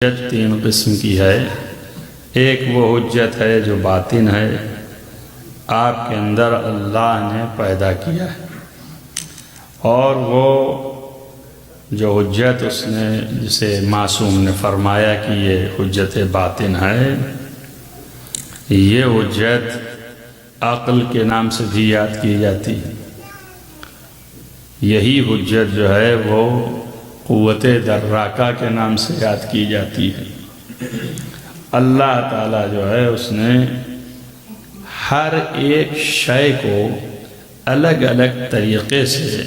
حجت تین قسم کی ہے۔ ایک وہ حجت ہے جو باطن ہے، آپ کے اندر اللہ نے پیدا کیا ہے، اور وہ جو حجت اس نے جسے معصوم نے فرمایا کہ یہ حجت باطن ہے، یہ حجت عقل کے نام سے بھی یاد کی جاتی ہے۔ یہی حجت جو ہے وہ قوت دراکہ کے نام سے یاد کی جاتی ہے۔ اللہ تعالیٰ جو ہے اس نے ہر ایک شے کو الگ الگ طریقے سے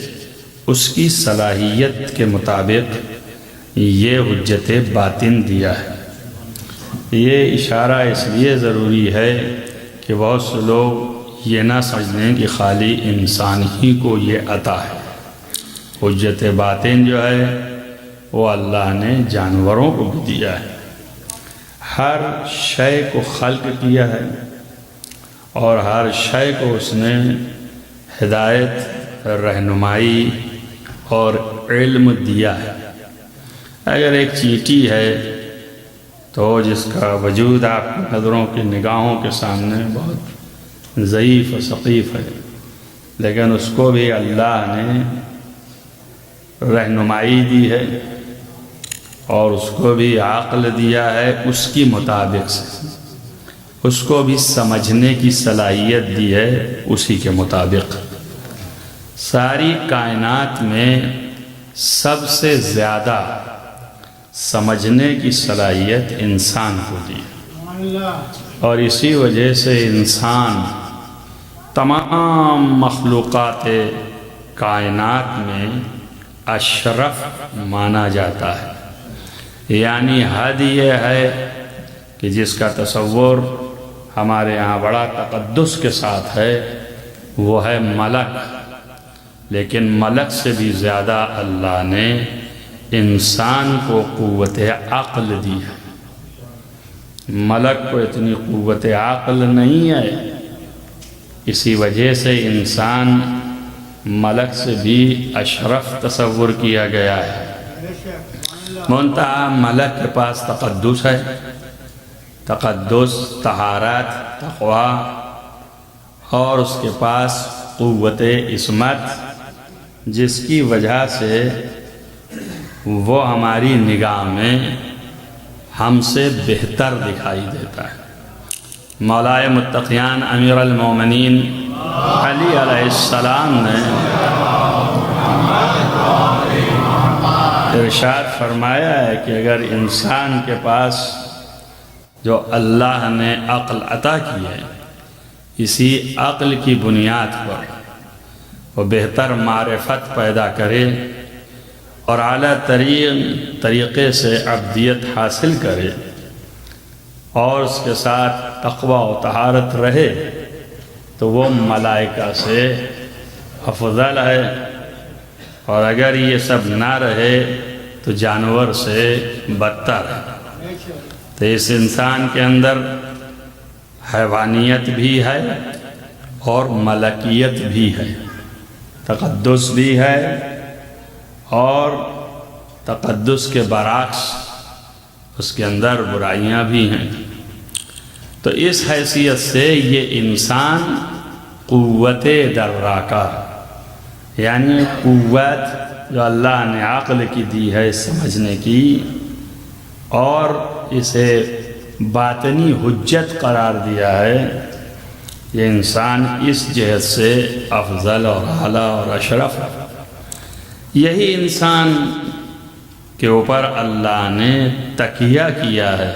اس کی صلاحیت کے مطابق یہ حجت باطن دیا ہے۔ یہ اشارہ اس لیے ضروری ہے کہ بہت سے لوگ یہ نہ سمجھیں کہ خالی انسان ہی کو یہ عطا ہے۔ حجت باطن جو ہے وہ اللہ نے جانوروں کو بھی دیا ہے، ہر شے کو خلق کیا ہے، اور ہر شے کو اس نے ہدایت، رہنمائی اور علم دیا ہے۔ اگر ایک چیٹی ہے تو جس کا وجود آپ کی نظروں کی نگاہوں کے سامنے بہت ضعیف و ثقیف ہے، لیکن اس کو بھی اللہ نے رہنمائی دی ہے اور اس کو بھی عقل دیا ہے اس کی مطابق سے، اس کو بھی سمجھنے کی صلاحیت دی ہے اسی کے مطابق۔ ساری کائنات میں سب سے زیادہ سمجھنے کی صلاحیت انسان کو دی ہے، اور اسی وجہ سے انسان تمام مخلوقات کائنات میں اشرف مانا جاتا ہے۔ یعنی حد یہ ہے کہ جس کا تصور ہمارے ہاں بڑا تقدس کے ساتھ ہے وہ ہے ملک، لیکن ملک سے بھی زیادہ اللہ نے انسان کو قوت عقل دی ہے۔ ملک کو اتنی قوت عقل نہیں ہے، اسی وجہ سے انسان ملک سے بھی اشرف تصور کیا گیا ہے۔ منتہا ملک کے پاس تقدس ہے، تقدس، طہارت، تقوی، اور اس کے پاس قوت عصمت، جس کی وجہ سے وہ ہماری نگاہ میں ہم سے بہتر دکھائی دیتا ہے۔ مولائے متقیان امیر المومنین علی علیہ السلام نے ارشاد فرمایا ہے کہ اگر انسان کے پاس جو اللہ نے عقل عطا کی ہے، اسی عقل کی بنیاد پر وہ بہتر معرفت پیدا کرے اور اعلیٰ ترین طریقے سے عبدیت حاصل کرے، اور اس کے ساتھ تقوی و طہارت رہے، تو وہ ملائکہ سے افضل ہے، اور اگر یہ سب نہ رہے تو جانور سے بدتر ہے۔ تو اس انسان کے اندر حیوانیت بھی ہے اور ملکیت بھی ہے، تقدس بھی ہے، اور تقدس کے برعکس اس کے اندر برائیاں بھی ہیں۔ تو اس حیثیت سے یہ انسان قوت دراکہ، یعنی قوت جو اللہ نے عقل کی دی ہے سمجھنے کی، اور اسے باطنی حجت قرار دیا ہے، یہ انسان اس جہت سے افضل اور اعلیٰ اور اشرف ہے۔ یہی انسان کے اوپر اللہ نے تکیہ کیا ہے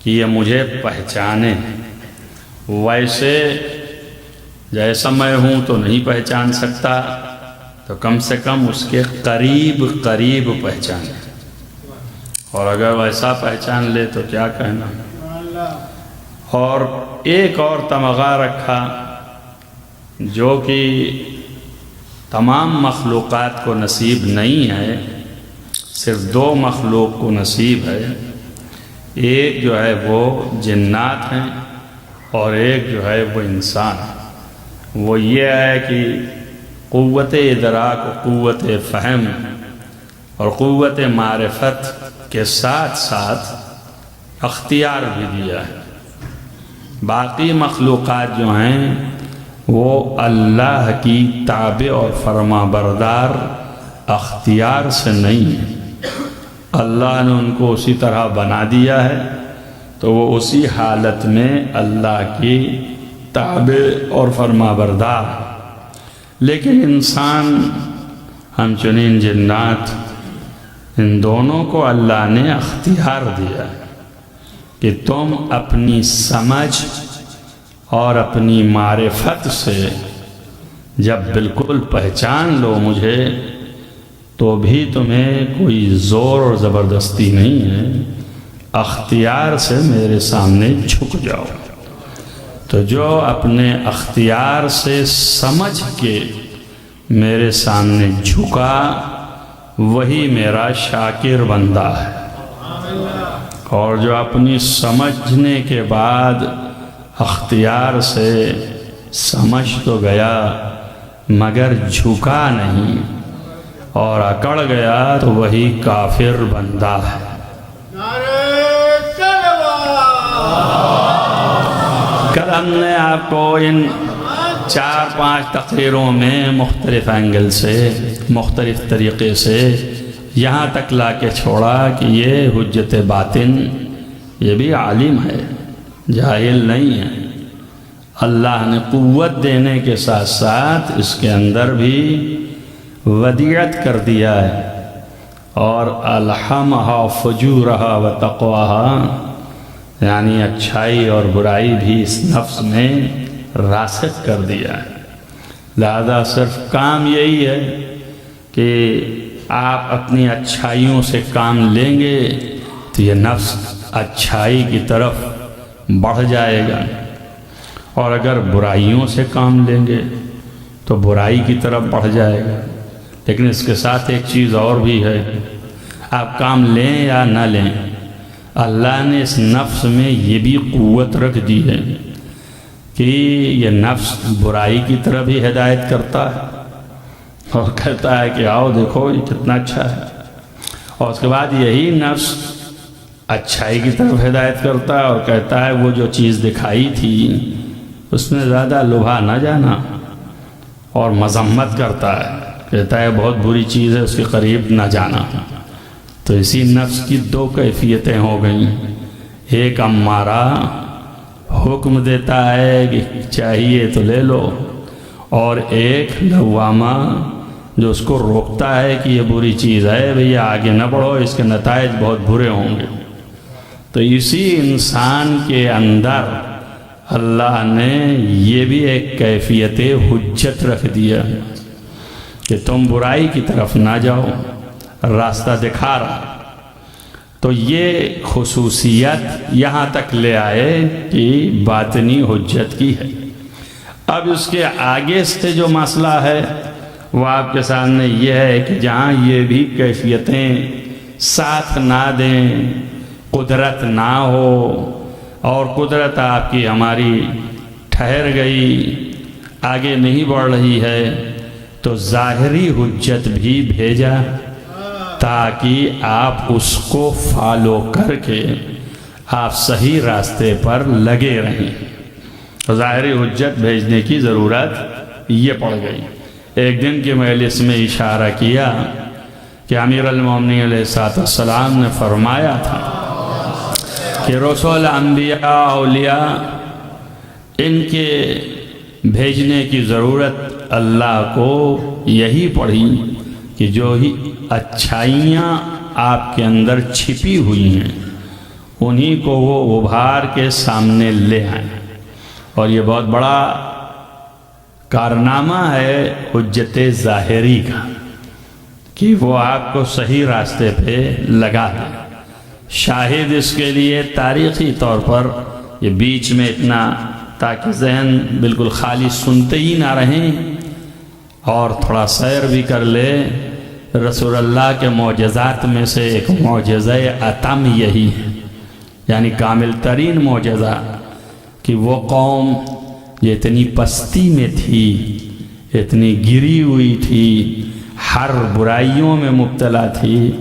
کہ یہ مجھے پہچانے، ویسے جیسا میں ہوں تو نہیں پہچان سکتا، تو کم سے کم اس کے قریب قریب پہچانے، اور اگر ویسا پہچان لے تو کیا کہنا۔ اور ایک اور تمغہ رکھا جو کہ تمام مخلوقات کو نصیب نہیں ہے، صرف دو مخلوق کو نصیب ہے۔ ایک جو ہے وہ جنات ہیں اور ایک جو ہے وہ انسان ہے۔ وہ یہ ہے کہ قوت ادراک و قوت فہم اور قوت معرفت کے ساتھ ساتھ اختیار بھی دیا ہے۔ باقی مخلوقات جو ہیں وہ اللہ کی تابع اور فرما بردار اختیار سے نہیں ہیں، اللہ نے ان کو اسی طرح بنا دیا ہے تو وہ اسی حالت میں اللہ کی تابع اور فرما بردار۔ لیکن انسان ہمچنین جنات، ان دونوں کو اللہ نے اختیار دیا ہے کہ تم اپنی سمجھ اور اپنی معرفت سے جب بالکل پہچان لو مجھے تو بھی تمہیں کوئی زور اور زبردستی نہیں ہے، اختیار سے میرے سامنے جھک جاؤ۔ تو جو اپنے اختیار سے سمجھ کے میرے سامنے جھکا وہی میرا شاکر بندہ ہے، اور جو اپنی سمجھنے کے بعد اختیار سے سمجھ تو گیا مگر جھکا نہیں اور اکڑ گیا تو وہی کافر بندہ ہے۔ کل ہم نے آپ کو ان 4-5 تقریروں میں مختلف اینگل سے، مختلف طریقے سے یہاں تک لا کے چھوڑا کہ یہ حجت باطن یہ بھی عالم ہے، جاہل نہیں ہے۔ اللہ نے قوت دینے کے ساتھ ساتھ اس کے اندر بھی ودیعت کر دیا ہے، اور الہمہا فجورہا و تقواہا، یعنی اچھائی اور برائی بھی اس نفس میں راسخ کر دیا ہے۔ لہذا صرف کام یہی ہے کہ آپ اپنی اچھائیوں سے کام لیں گے تو یہ نفس اچھائی کی طرف بڑھ جائے گا، اور اگر برائیوں سے کام لیں گے تو برائی کی طرف بڑھ جائے گا۔ لیکن اس کے ساتھ ایک چیز اور بھی ہے، آپ کام لیں یا نہ لیں، اللہ نے اس نفس میں یہ بھی قوت رکھ دی ہے کہ یہ نفس برائی کی طرف بھی ہدایت کرتا ہے اور کہتا ہے کہ آؤ دیکھو یہ کتنا اچھا ہے، اور اس کے بعد یہی نفس اچھائی کی طرف ہدایت کرتا ہے اور کہتا ہے وہ جو چیز دکھائی تھی اس میں زیادہ لبھا نہ جانا، اور مذمت کرتا ہے، کہتا ہے بہت بری چیز ہے اس کے قریب نہ جانا۔ تو اسی نفس کی 2 کیفیتیں ہو گئیں، ایک امارہ حکم دیتا ہے کہ چاہیے تو لے لو، اور ایک لوامہ جو اس کو روکتا ہے کہ یہ بری چیز ہے، بھئی آگے نہ بڑھو، اس کے نتائج بہت برے ہوں گے۔ تو اسی انسان کے اندر اللہ نے یہ بھی ایک کیفیت حجت رکھ دیا کہ تم برائی کی طرف نہ جاؤ، راستہ دکھا رہا۔ تو یہ خصوصیت یہاں تک لے آئے کہ باطنی حجت کی ہے۔ اب اس کے آگے سے جو مسئلہ ہے وہ آپ کے سامنے یہ ہے کہ جہاں یہ بھی کیفیتیں ساتھ نہ دیں، قدرت نہ ہو، اور قدرت آپ کی ہماری ٹھہر گئی، آگے نہیں بڑھ رہی ہے، تو ظاہری حجت بھی بھیجا تاکہ آپ اس کو فالو کر کے آپ صحیح راستے پر لگے رہیں۔ ظاہری حجت بھیجنے کی ضرورت یہ پڑ گئی۔ ایک دن کی مجلس میں اشارہ کیا کہ امیر المومنین علیہ السلام نے فرمایا تھا کہ رسول، انبیاء، اولیاء، ان کے بھیجنے کی ضرورت اللہ کو یہی پڑی کہ جو ہی اچھائیاں آپ کے اندر چھپی ہوئی ہیں انہی کو وہ ابھار کے سامنے لے آئیں، اور یہ بہت بڑا کارنامہ ہے حجت ظاہری کا کہ وہ آپ کو صحیح راستے پہ لگا دے۔ شاہد اس کے لیے تاریخی طور پر یہ بیچ میں اتنا تاکہ ذہن بالکل خالی سنتے ہی نہ رہیں اور تھوڑا سیر بھی کر لے، رسول اللہ کے معجزات میں سے ایک معجزہ اتم یہی ہے، یعنی کامل ترین معجزہ کہ وہ قوم یہ اتنی پستی میں تھی، اتنی گری ہوئی تھی، ہر برائیوں میں مبتلا تھی،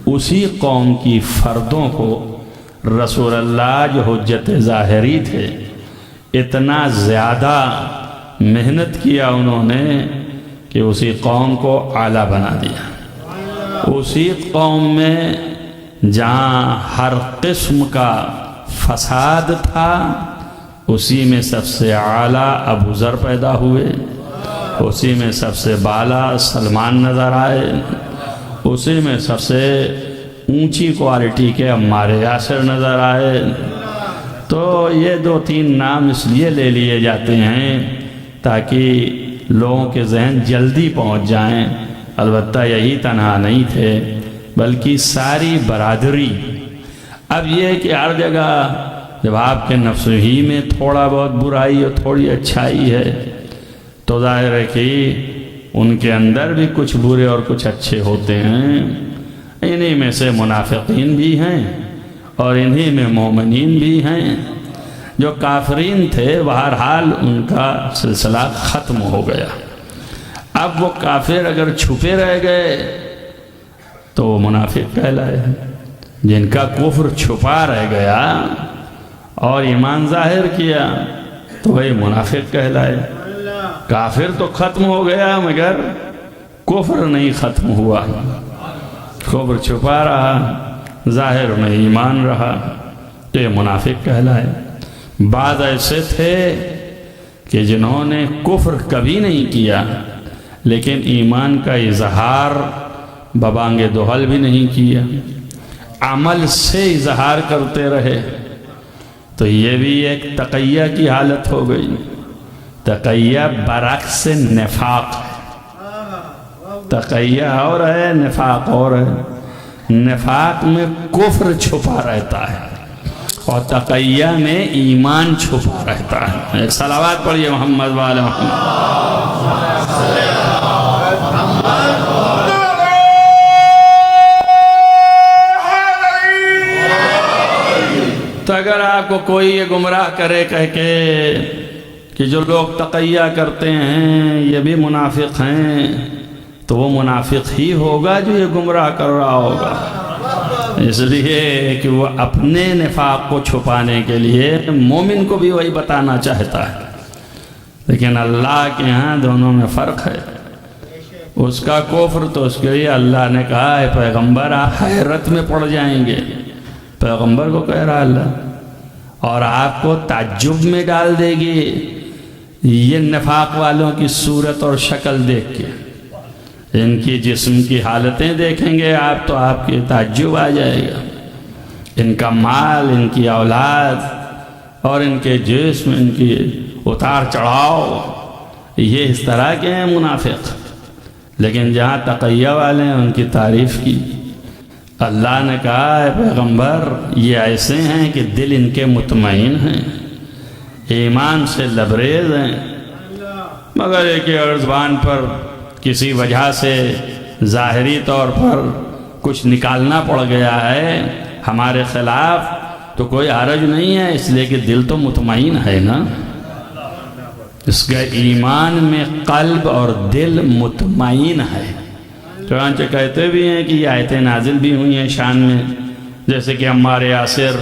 اسی قوم کی فردوں کو رسول اللہ جو حجت ظاہری تھے اتنا زیادہ محنت کیا انہوں نے کہ اسی قوم کو اعلیٰ بنا دیا۔ اسی قوم میں جہاں ہر قسم کا فساد تھا اسی میں سب سے اعلیٰ ابو ذر پیدا ہوئے، اسی میں سب سے بالا سلمان نظر آئے، اسی میں سب سے اونچی کوالٹی کے عمار یاسر نظر آئے۔ تو یہ 2-3 نام اس لیے لے لیے جاتے ہیں تاکہ لوگوں کے ذہن جلدی پہنچ جائیں۔ البتہ یہی تنہا نہیں تھے بلکہ ساری برادری۔ اب یہ کہ ہر جگہ جب آپ کے نفس ہی میں تھوڑا بہت برائی اور تھوڑی اچھائی ہے تو ظاہر ہے کہ ان کے اندر بھی کچھ برے اور کچھ اچھے ہوتے ہیں۔ انہی میں سے منافقین بھی ہیں اور انہی میں مومنین بھی ہیں۔ جو کافرین تھے بہرحال ان کا سلسلہ ختم ہو گیا۔ اب وہ کافر اگر چھپے رہ گئے تو وہ منافق کہلائے۔ جن کا کفر چھپا رہ گیا اور ایمان ظاہر کیا تو وہی منافق کہلائے۔ کافر تو ختم ہو گیا مگر کفر نہیں ختم ہوا۔ کفر چھپا رہا، ظاہر میں ایمان رہا، تو یہ منافق کہلائے۔ بعض ایسے تھے کہ جنہوں نے کفر کبھی نہیں کیا لیکن ایمان کا اظہار ببانگ دہل بھی نہیں کیا، عمل سے اظہار کرتے رہے، تو یہ بھی ایک تقیہ کی حالت ہو گئی۔ تقیہ برعکس نفاق ہے۔ تقیہ اور ہے، نفاق اور ہے۔ نفاق میں کفر چھپا رہتا ہے اور تقیہ میں ایمان چھپا رہتا ہے۔ ایک صلوات پڑھیے محمد وآل محمد۔ تو اگر آپ کو کوئی یہ گمراہ کرے کہہ کے کہ جو لوگ تقیہ کرتے ہیں یہ بھی منافق ہیں، تو وہ منافق ہی ہوگا جو یہ گمراہ کر رہا ہوگا، اس لیے کہ وہ اپنے نفاق کو چھپانے کے لیے مومن کو بھی وہی بتانا چاہتا ہے، لیکن اللہ کے ہاں دونوں میں فرق ہے۔ اس کا کفر تو اس کے لیے اللہ نے کہا ہے پیغمبر آپ حیرت میں پڑ جائیں گے، پیغمبر کو کہہ رہا اللہ، اور آپ کو تعجب میں ڈال دے گی یہ نفاق والوں کی صورت اور شکل دیکھ کے۔ ان کی جسم کی حالتیں دیکھیں گے آپ تو آپ کی تعجب آ جائے گا۔ ان کا مال، ان کی اولاد اور ان کے جسم، ان کی اتار چڑھاؤ، یہ اس طرح کے ہیں منافق۔ لیکن جہاں تقیہ والے ہیں ان کی تعریف کی۔ اللہ نے کہا ہے پیغمبر یہ ایسے ہیں کہ دل ان کے مطمئن ہیں، ایمان سے لبریز ہیں، مگر ایک زبان پر کسی وجہ سے ظاہری طور پر کچھ نکالنا پڑ گیا ہے ہمارے خلاف تو کوئی حرج نہیں ہے، اس لیے کہ دل تو مطمئن ہے نا۔ اس کا ایمان میں قلب اور دل مطمئن ہے۔ چنانچہ کہتے بھی ہیں کہ یہ آیتیں نازل بھی ہوئی ہیں شان میں، جیسے کہ عمار یاسر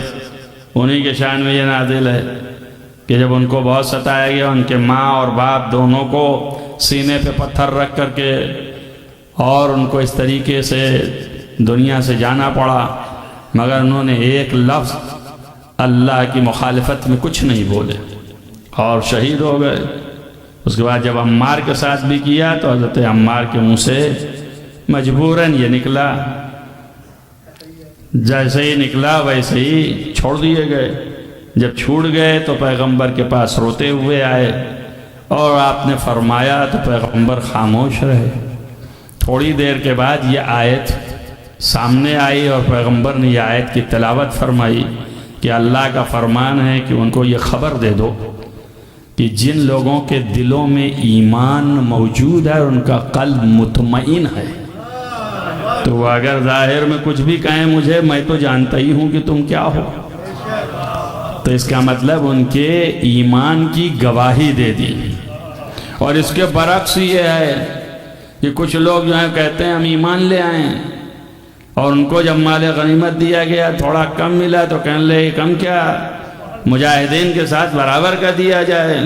انہی کے شان میں یہ نازل ہے کہ جب ان کو بہت ستایا گیا، ان کے ماں اور باپ دونوں کو سینے پہ پتھر رکھ کر کے اور ان کو اس طریقے سے دنیا سے جانا پڑا، مگر انہوں نے ایک لفظ اللہ کی مخالفت میں کچھ نہیں بولے اور شہید ہو گئے۔ اس کے بعد جب عمار کے ساتھ بھی کیا تو حضرت عمار کے منہ سے مجبوراً یہ نکلا، جیسے ہی نکلا ویسے ہی چھوڑ دیے گئے۔ جب چھوٹ گئے تو پیغمبر کے پاس روتے ہوئے آئے اور آپ نے فرمایا تو پیغمبر خاموش رہے۔ تھوڑی دیر کے بعد یہ آیت سامنے آئی اور پیغمبر نے یہ آیت کی تلاوت فرمائی کہ اللہ کا فرمان ہے کہ ان کو یہ خبر دے دو کہ جن لوگوں کے دلوں میں ایمان موجود ہے ان کا قلب مطمئن ہے، تو وہ اگر ظاہر میں کچھ بھی کہیں مجھے، میں تو جانتا ہی ہوں کہ تم کیا ہو، تو اس کا مطلب ان کے ایمان کی گواہی دے دی۔ اور اس کے برعکس یہ ہے کہ کچھ لوگ جو ہیں کہتے ہیں ہم ایمان لے آئے ہیں اور ان کو جب مال غنیمت دیا گیا تھوڑا کم ملا تو کہنے لگے کم کیا، مجاہدین کے ساتھ برابر کا دیا جائے،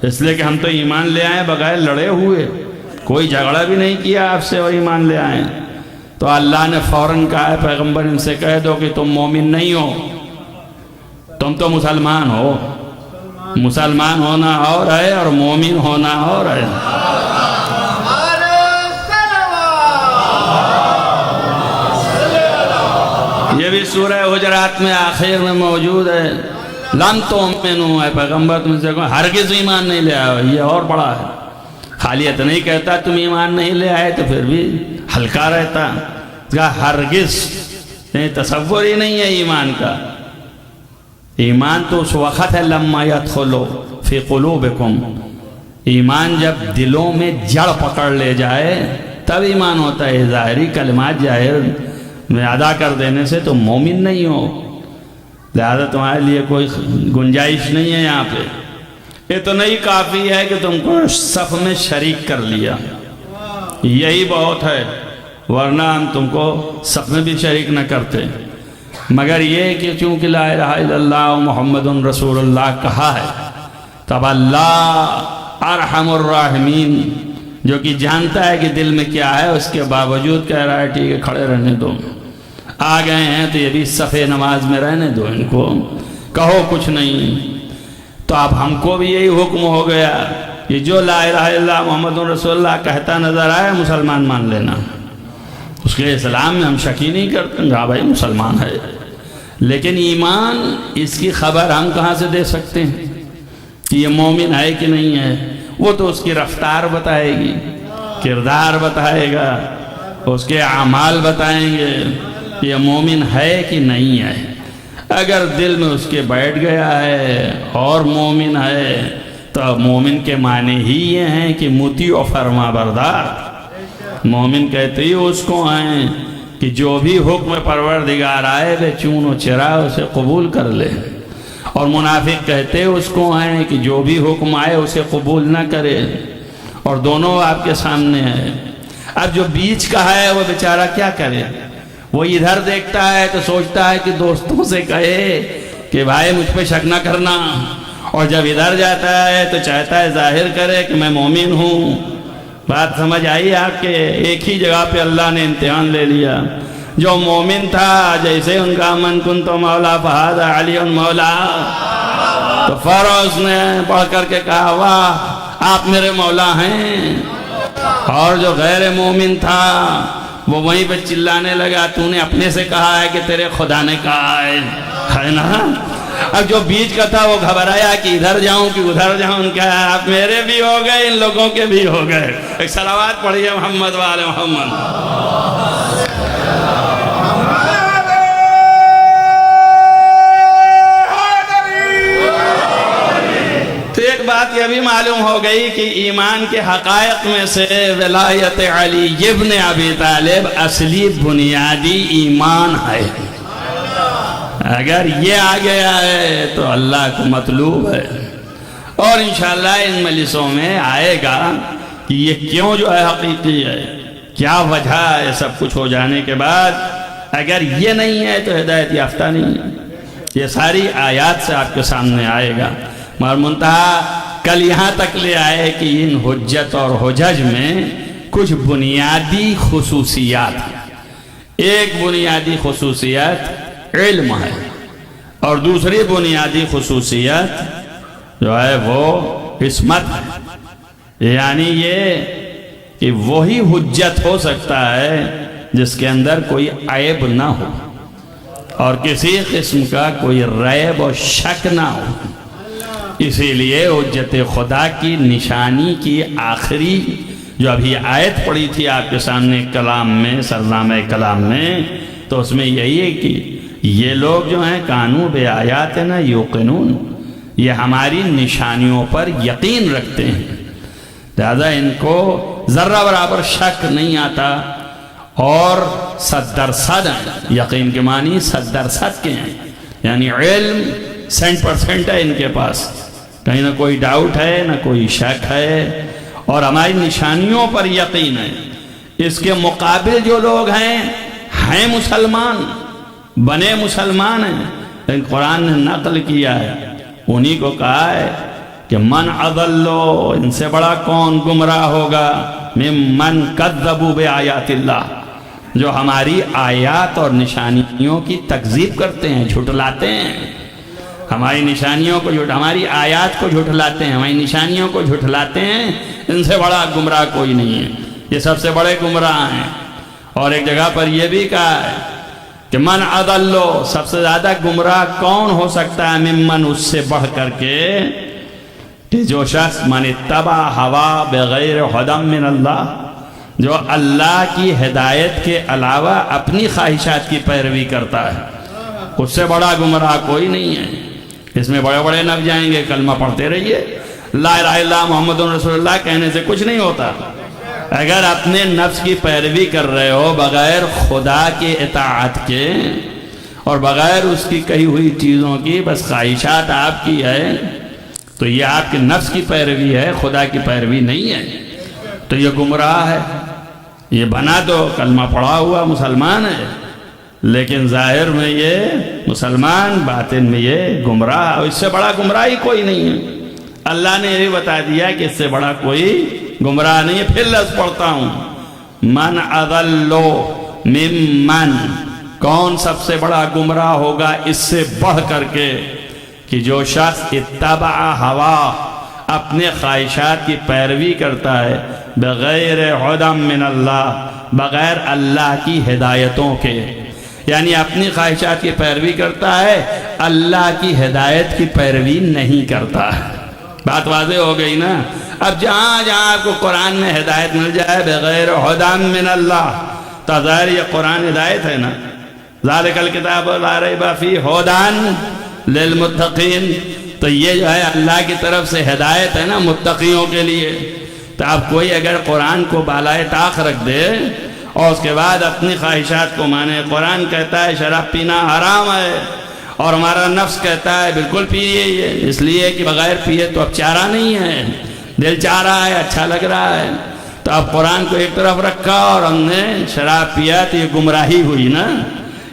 اس لیے کہ ہم تو ایمان لے آئے بغیر لڑے ہوئے، کوئی جھگڑا بھی نہیں کیا آپ سے اور ایمان لے آئے۔ تو اللہ نے فوراً کہا ہے پیغمبر ان سے کہہ دو کہ تم مومن نہیں ہو، تم تو مسلمان ہو، مسلمان ہونا اور ہے اور مومن ہونا اور ہے۔ یہ بھی سورہ حجرات میں آخر میں موجود ہے، لن تؤمنوا، اے پیغمبر تم سے کہو ہرگز ایمان نہیں لے آئے، یہ اور بڑا ہے۔ خالی اتنا نہیں کہتا تم ایمان نہیں لے آئے تو پھر بھی ہلکا رہتا، کہا ہرگز، تصور ہی نہیں ہے ایمان کا۔ ایمان تو اس وقت ہے لما یدخلوا فی قلوبکم، ایمان جب دلوں میں جڑ پکڑ لے جائے تب ایمان ہوتا ہے۔ ظاہری کلمات ظاہر میں ادا کر دینے سے تو مومن نہیں ہو، لہذا تمہارے لیے کوئی گنجائش نہیں ہے یہاں پہ۔ اتنا ہی کافی ہے کہ تم کو صف میں شریک کر لیا، یہی بہت ہے، ورنہ ہم تم کو صف میں بھی شریک نہ کرتے۔ مگر یہ کہ چونکہ لا الہ الا اللہ محمد رسول اللہ کہا ہے، تب اللہ ارحم الراحمین جو کہ جانتا ہے کہ دل میں کیا ہے، اس کے باوجود کہہ رہا ہے ٹھیک ہے کھڑے رہنے دو، آ گئے ہیں تو یہ بھی صف نماز میں رہنے دو، ان کو کہو کچھ نہیں۔ تو اب ہم کو بھی یہی حکم ہو گیا کہ جو لا الہ الا اللہ محمد رسول اللہ کہتا نظر آئے مسلمان مان لینا، اس کے اسلام میں ہم شک ہی نہیں کرتے، ہاں بھائی مسلمان ہے۔ لیکن ایمان اس کی خبر ہم کہاں سے دے سکتے ہیں کہ یہ مومن ہے کہ نہیں ہے؟ وہ تو اس کی رفتار بتائے گی، کردار بتائے گا، اس کے اعمال بتائیں گے یہ مومن ہے کہ نہیں ہے۔ اگر دل میں اس کے بیٹھ گیا ہے اور مومن ہے تو مومن کے معنی ہی یہ ہیں کہ مطیع و فرما بردار۔ مومن کہتے ہی اس کو ہیں کہ جو بھی حکم پروردگار آئے بے چون و چرا اسے قبول کر لے، اور منافق کہتے اس کو ہیں کہ جو بھی حکم آئے اسے قبول نہ کرے، اور دونوں آپ کے سامنے ہیں۔ اب جو بیچ کا ہے وہ بیچارہ کیا کرے؟ وہ ادھر دیکھتا ہے تو سوچتا ہے کہ دوستوں سے کہے کہ بھائی مجھ پہ شک نہ کرنا، اور جب ادھر جاتا ہے تو چاہتا ہے ظاہر کرے کہ میں مومن ہوں۔ بات سمجھ آئی آپ کے؟ ایک ہی جگہ پہ اللہ نے امتحان لے لیا۔ جو مومن تھا جیسے ان کا من کنت مولا فہذا علی مولا، تو فوراً نے پڑھ کر کے کہا واہ آپ میرے مولا ہیں۔ اور جو غیر مومن تھا وہ وہیں پہ چلانے لگا تو نے اپنے سے کہا ہے کہ تیرے خدا نے کہا ہے نا۔ اب جو بیچ کا تھا وہ گھبرایا کہ ادھر جاؤں کہ ادھر جاؤں، کہا آپ میرے بھی ہو گئے ان لوگوں کے بھی ہو گئے۔ ایک صلوات پڑھیے محمد وآل محمد۔ تو ایک بات یہ بھی معلوم ہو گئی کہ ایمان کے حقائق میں سے ولایت علی ابن ابی طالب اصلی بنیادی ایمان ہے۔ اگر یہ آ گیا ہے تو اللہ کو مطلوب ہے، اور انشاءاللہ ان مجلسوں میں آئے گا کہ یہ کیوں جو ہے حقیقی ہے، کیا وجہ ہے۔ سب کچھ ہو جانے کے بعد اگر یہ نہیں ہے تو ہدایت یافتہ نہیں ہے۔ یہ ساری آیات سے آپ کے سامنے آئے گا، مگر منتہا کل یہاں تک لے آئے کہ ان حجت اور حجج میں کچھ بنیادی خصوصیات ہیں۔ ایک بنیادی خصوصیت علم ہے، اور دوسری بنیادی خصوصیت جو ہے وہ عصمت ہے، یعنی یہ کہ وہی حجت ہو سکتا ہے جس کے اندر کوئی عیب نہ ہو اور کسی قسم کا کوئی ریب و شک نہ ہو۔ اسی لیے حجت خدا کی نشانی کی آخری جو ابھی آیت پڑھی تھی آپ کے سامنے کلام میں، سرنامہ کلام میں، تو اس میں یہی ہے کہ یہ لوگ جو ہیں کانو بے آیاتنا یوقنون، یہ ہماری نشانیوں پر یقین رکھتے ہیں، لہذا ان کو ذرہ برابر شک نہیں آتا، اور 100% یقین کے معنی 100% کے ہیں، یعنی علم 100% ہے ان کے پاس، کہیں نہ کوئی ڈاؤٹ ہے نہ کوئی شک ہے، اور ہماری نشانیوں پر یقین ہے۔ اس کے مقابل جو لوگ ہیں ہیں مسلمان، بنے مسلمان ہیں، لیکن قرآن نے نقل کیا ہے، انہی کو کہا ہے کہ من اضلو، ان سے بڑا کون گمراہ ہوگا، ممن کذبوا بآیات اللہ، جو ہماری آیات اور نشانیوں کی تکذیب کرتے ہیں، جھٹلاتے ہیں، ہماری نشانیوں کو ہماری آیات کو جھٹلاتے ہیں، ہماری نشانیوں کو جھٹلاتے ہیں، ان سے بڑا گمراہ کوئی نہیں ہے، یہ سب سے بڑے گمراہ ہیں۔ اور ایک جگہ پر یہ بھی کہا ہے کہ من اضلو، سب سے زیادہ گمراہ کون ہو سکتا ہے، ممن، اس سے بڑھ کر کے، کہ جو شخص من اتبع ہوا بغیر ہدی من اللہ، جو اللہ کی ہدایت کے علاوہ اپنی خواہشات کی پیروی کرتا ہے، اس سے بڑا گمراہ کوئی نہیں ہے۔ اس میں بڑے بڑے لفظ جائیں گے، کلمہ پڑھتے رہیے، لا الہ الا اللہ محمد رسول اللہ کہنے سے کچھ نہیں ہوتا۔ اگر اپنے نفس کی پیروی کر رہے ہو بغیر خدا کی اطاعت کے اور بغیر اس کی کہی ہوئی چیزوں کی، بس خواہشات آپ کی ہے، تو یہ آپ کے نفس کی پیروی ہے، خدا کی پیروی نہیں ہے، تو یہ گمراہ ہے۔ یہ بنا تو کلمہ پڑھا ہوا مسلمان ہے، لیکن ظاہر میں یہ مسلمان، باطن میں یہ گمراہ، اور اس سے بڑا گمراہی کوئی نہیں ہے۔ اللہ نے یہ بتا دیا کہ اس سے بڑا کوئی گمراہ نہیں ہے۔ پھر لفظ پڑھتا ہوں، من اضلو ممن، کون سب سے بڑا گمراہ ہوگا اس سے بڑھ کر کے، کہ جو شخص اتبع ہوا، اپنے خواہشات کی پیروی کرتا ہے، بغیر ہدی من اللہ، بغیر اللہ کی ہدایتوں کے، یعنی اپنی خواہشات کی پیروی کرتا ہے، اللہ کی ہدایت کی پیروی نہیں کرتا ہے۔ بات واضح ہو گئی نا؟ اب جہاں جہاں آپ کو قرآن میں ہدایت مل جائے بغیر ہدی من اللہ، تو ظاہر یہ قرآن ہدایت ہے نا، ذالک الکتاب لا ریب فیہ ھدی للمتقین، تو یہ جو ہے اللہ کی طرف سے ہدایت ہے نا متقیوں کے لیے۔ تو اب کوئی اگر قرآن کو بالائے طاق رکھ دے اور اس کے بعد اپنی خواہشات کو مانے، قرآن کہتا ہے شراب پینا حرام ہے، اور ہمارا نفس کہتا ہے بالکل پیئے یہ، اس لیے کہ بغیر پیئے تو اب چارہ نہیں ہے، دل چاہ رہا ہے، اچھا لگ رہا ہے، تو اب قرآن کو ایک طرف رکھا اور ہم نے شراب پیا، تو یہ گمراہی ہوئی نا۔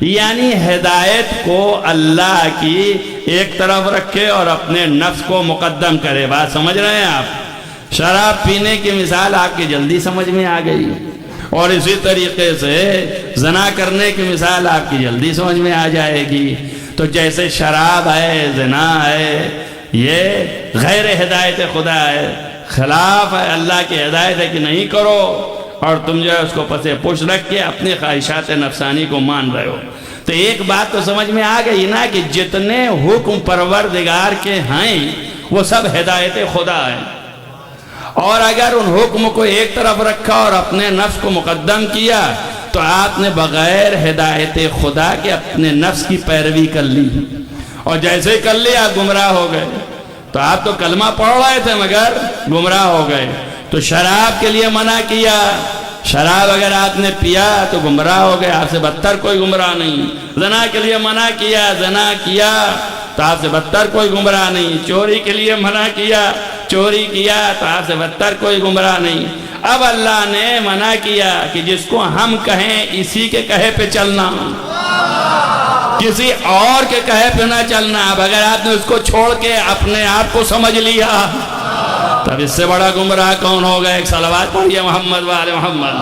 یعنی ہدایت کو اللہ کی ایک طرف رکھے اور اپنے نفس کو مقدم کرے۔ بات سمجھ رہے ہیں آپ؟ شراب پینے کی مثال آپ کی جلدی سمجھ میں آ گئی، اور اسی طریقے سے زنا کرنے کی مثال آپ کی جلدی سمجھ میں آ جائے گی۔ تو جیسے شراب ہے، زنا ہے، یہ غیر ہدایت خدا ہے، خلاف ہے اللہ کی ہدایت ہے کہ نہیں کرو، اور تم جو ہے اس کو پسے پوش رکھ کے اپنی خواہشات نفسانی کو مان رہے ہو۔ تو ایک بات تو سمجھ میں آ گئی نا کہ جتنے حکم پروردگار کے ہیں وہ سب ہدایت خدا ہے، اور اگر ان حکم کو ایک طرف رکھا اور اپنے نفس کو مقدم کیا تو آپ نے بغیر ہدایت خدا کے اپنے نفس کی پیروی کر لی، اور جیسے ہی کر لیا آپ گمراہ ہو گئے۔ تو آپ تو کلمہ پڑھ رہے تھے مگر گمراہ ہو گئے۔ تو شراب کے لیے منع کیا، شراب اگر آپ نے پیا تو گمراہ ہو گئے، آپ سے بدتر کوئی گمراہ نہیں۔ زنا کے لیے منع کیا، زنا کیا تو آپ سے بدتر کوئی گمراہ نہیں۔ چوری کے لیے منع کیا، چوری کیا تو آپ سے بدتر کوئی گمراہ نہیں۔ اب اللہ نے منع کیا کہ جس کو ہم کہیں اسی کے کہے پہ چلنا، کسی اور کے کہے پہ نہ چلنا۔ اب اگر آپ نے اس کو چھوڑ کے اپنے آپ کو سمجھ لیا تب اس سے بڑا گمراہ کون ہوگا؟ ایک صلوات پڑھیے محمد و آل محمد۔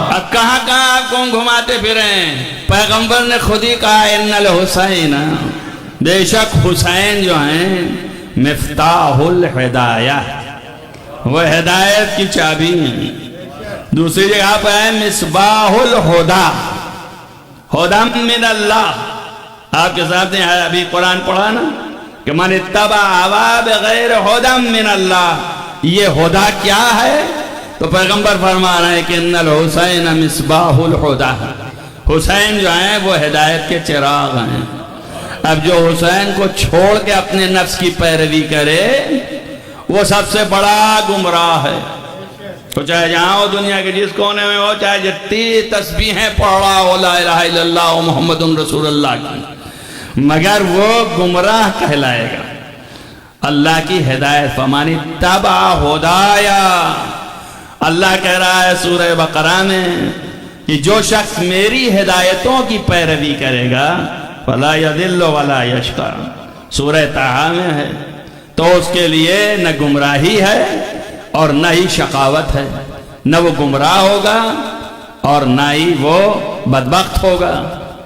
اب کہاں کہاں آپ کو گھماتے پھریں؟ پیغمبر نے خود ہی کہا ان الحسین، بے شک حسین جو ہیں مفتاح الہدایہ، وہ ہدایت کی چابی ہیں۔ دوسری جگہ پہ ہے مصباح الہدا، ہدی من اللہ۔ آپ کے ساتھ نے ابھی قرآن پڑھا نا کہ من اتبع ہوا بغیر ہدی من اللہ، یہ ہدا کیا ہے؟ تو پیغمبر فرما رہے ہیں کہ ان الحسین مصباح الہدا، حسین جو ہیں وہ ہدایت کے چراغ ہیں۔ اب جو حسین کو چھوڑ کے اپنے نفس کی پیروی کرے وہ سب سے بڑا گمراہ ہے۔ تو چاہے جہاں ہو دنیا کے جس کونے میں ہو، چاہے جتنی تسبیحیں پڑھ رہا ہو لا الہ الا اللہ محمد رسول اللہ کی، مگر وہ گمراہ کہلائے گا۔ اللہ کی ہدایت فمن اتبع ہدایا، اللہ کہہ رہا ہے سورہ بقرہ میں کہ جو شخص میری ہدایتوں کی پیروی کرے گا فلا یضل ولا یشقی، سورہ طٰہٰ میں ہے، تو اس کے لیے نہ گمراہی ہے اور نہ ہی شقاوت ہے، نہ وہ گمراہ ہوگا اور نہ ہی وہ بدبخت ہوگا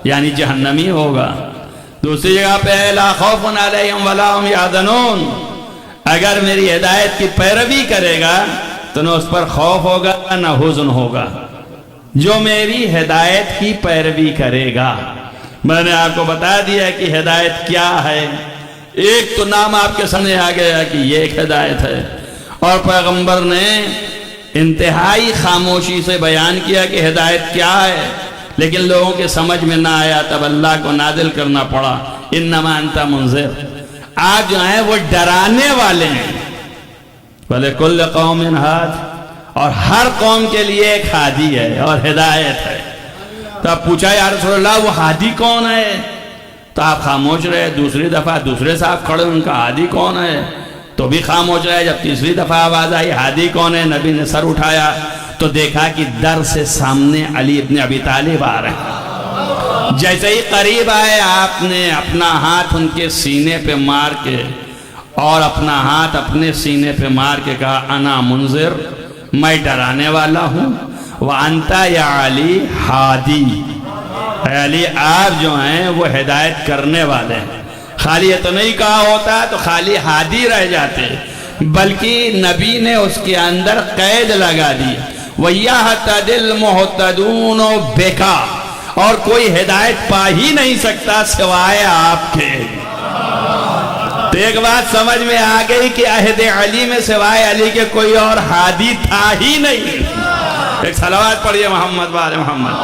یعنی جہنمی ہوگا۔ دوسری جگہ پہ لا خوف علیہم ولا هم یحزنون، اگر میری ہدایت کی پیروی کرے گا تو نہ اس پر خوف ہوگا نہ حزن ہوگا، جو میری ہدایت کی پیروی کرے گا۔ میں نے آپ کو بتا دیا کہ ہدایت کیا ہے، ایک تو نام آپ کے سامنے آ گیا کہ یہ ایک ہدایت ہے، اور پیغمبر نے انتہائی خاموشی سے بیان کیا کہ ہدایت کیا ہے، لیکن لوگوں کے سمجھ میں نہ آیا، تب اللہ کو نازل کرنا پڑا انما انت منذر۔ آج جو ہیں وہ ڈرانے والے ہیں، وَلِكُلِّ قَوْمٍ ہاد، اور ہر قوم کے لیے ایک ہادی ہے اور ہدایت ہے۔ تو آپ پوچھا یا رسول اللہ وہ ہادی کون ہے؟ تو آپ خاموش رہے، دوسری دفعہ دوسرے صاحب کھڑے ان کا ہادی کون ہے تو بھی خاموش رہے، جب تیسری دفعہ آواز آئی ہادی کون ہے، نبی نے سر اٹھایا تو دیکھا کہ در سے سامنے علی ابن ابی طالب آ رہے ہیں۔ جیسے ہی قریب آئے آپ نے اپنا ہاتھ ان کے سینے پہ مار کے اور اپنا ہاتھ اپنے سینے پہ مار کے کہا انا منذر، میں ڈرانے والا ہوں، وانت یا علی ہادی، اے علی آپ جو ہیں وہ ہدایت کرنے والے ہیں۔ خالی یہ تو نہیں کہا ہوتا تو خالی ہادی رہ جاتے، بلکہ نبی نے اس کے اندر قید لگا دی، وَيَهْتَدِ الْمُهْتَدُونَ بِكَ، اور کوئی ہدایت پا ہی نہیں سکتا سوائے آپ کے۔ تو ایک بات سمجھ میں آ گئی کہ عہد علی میں سوائے علی کے کوئی اور ہادی تھا ہی نہیں۔ ایک صلوات پڑھیے محمد وآل محمد۔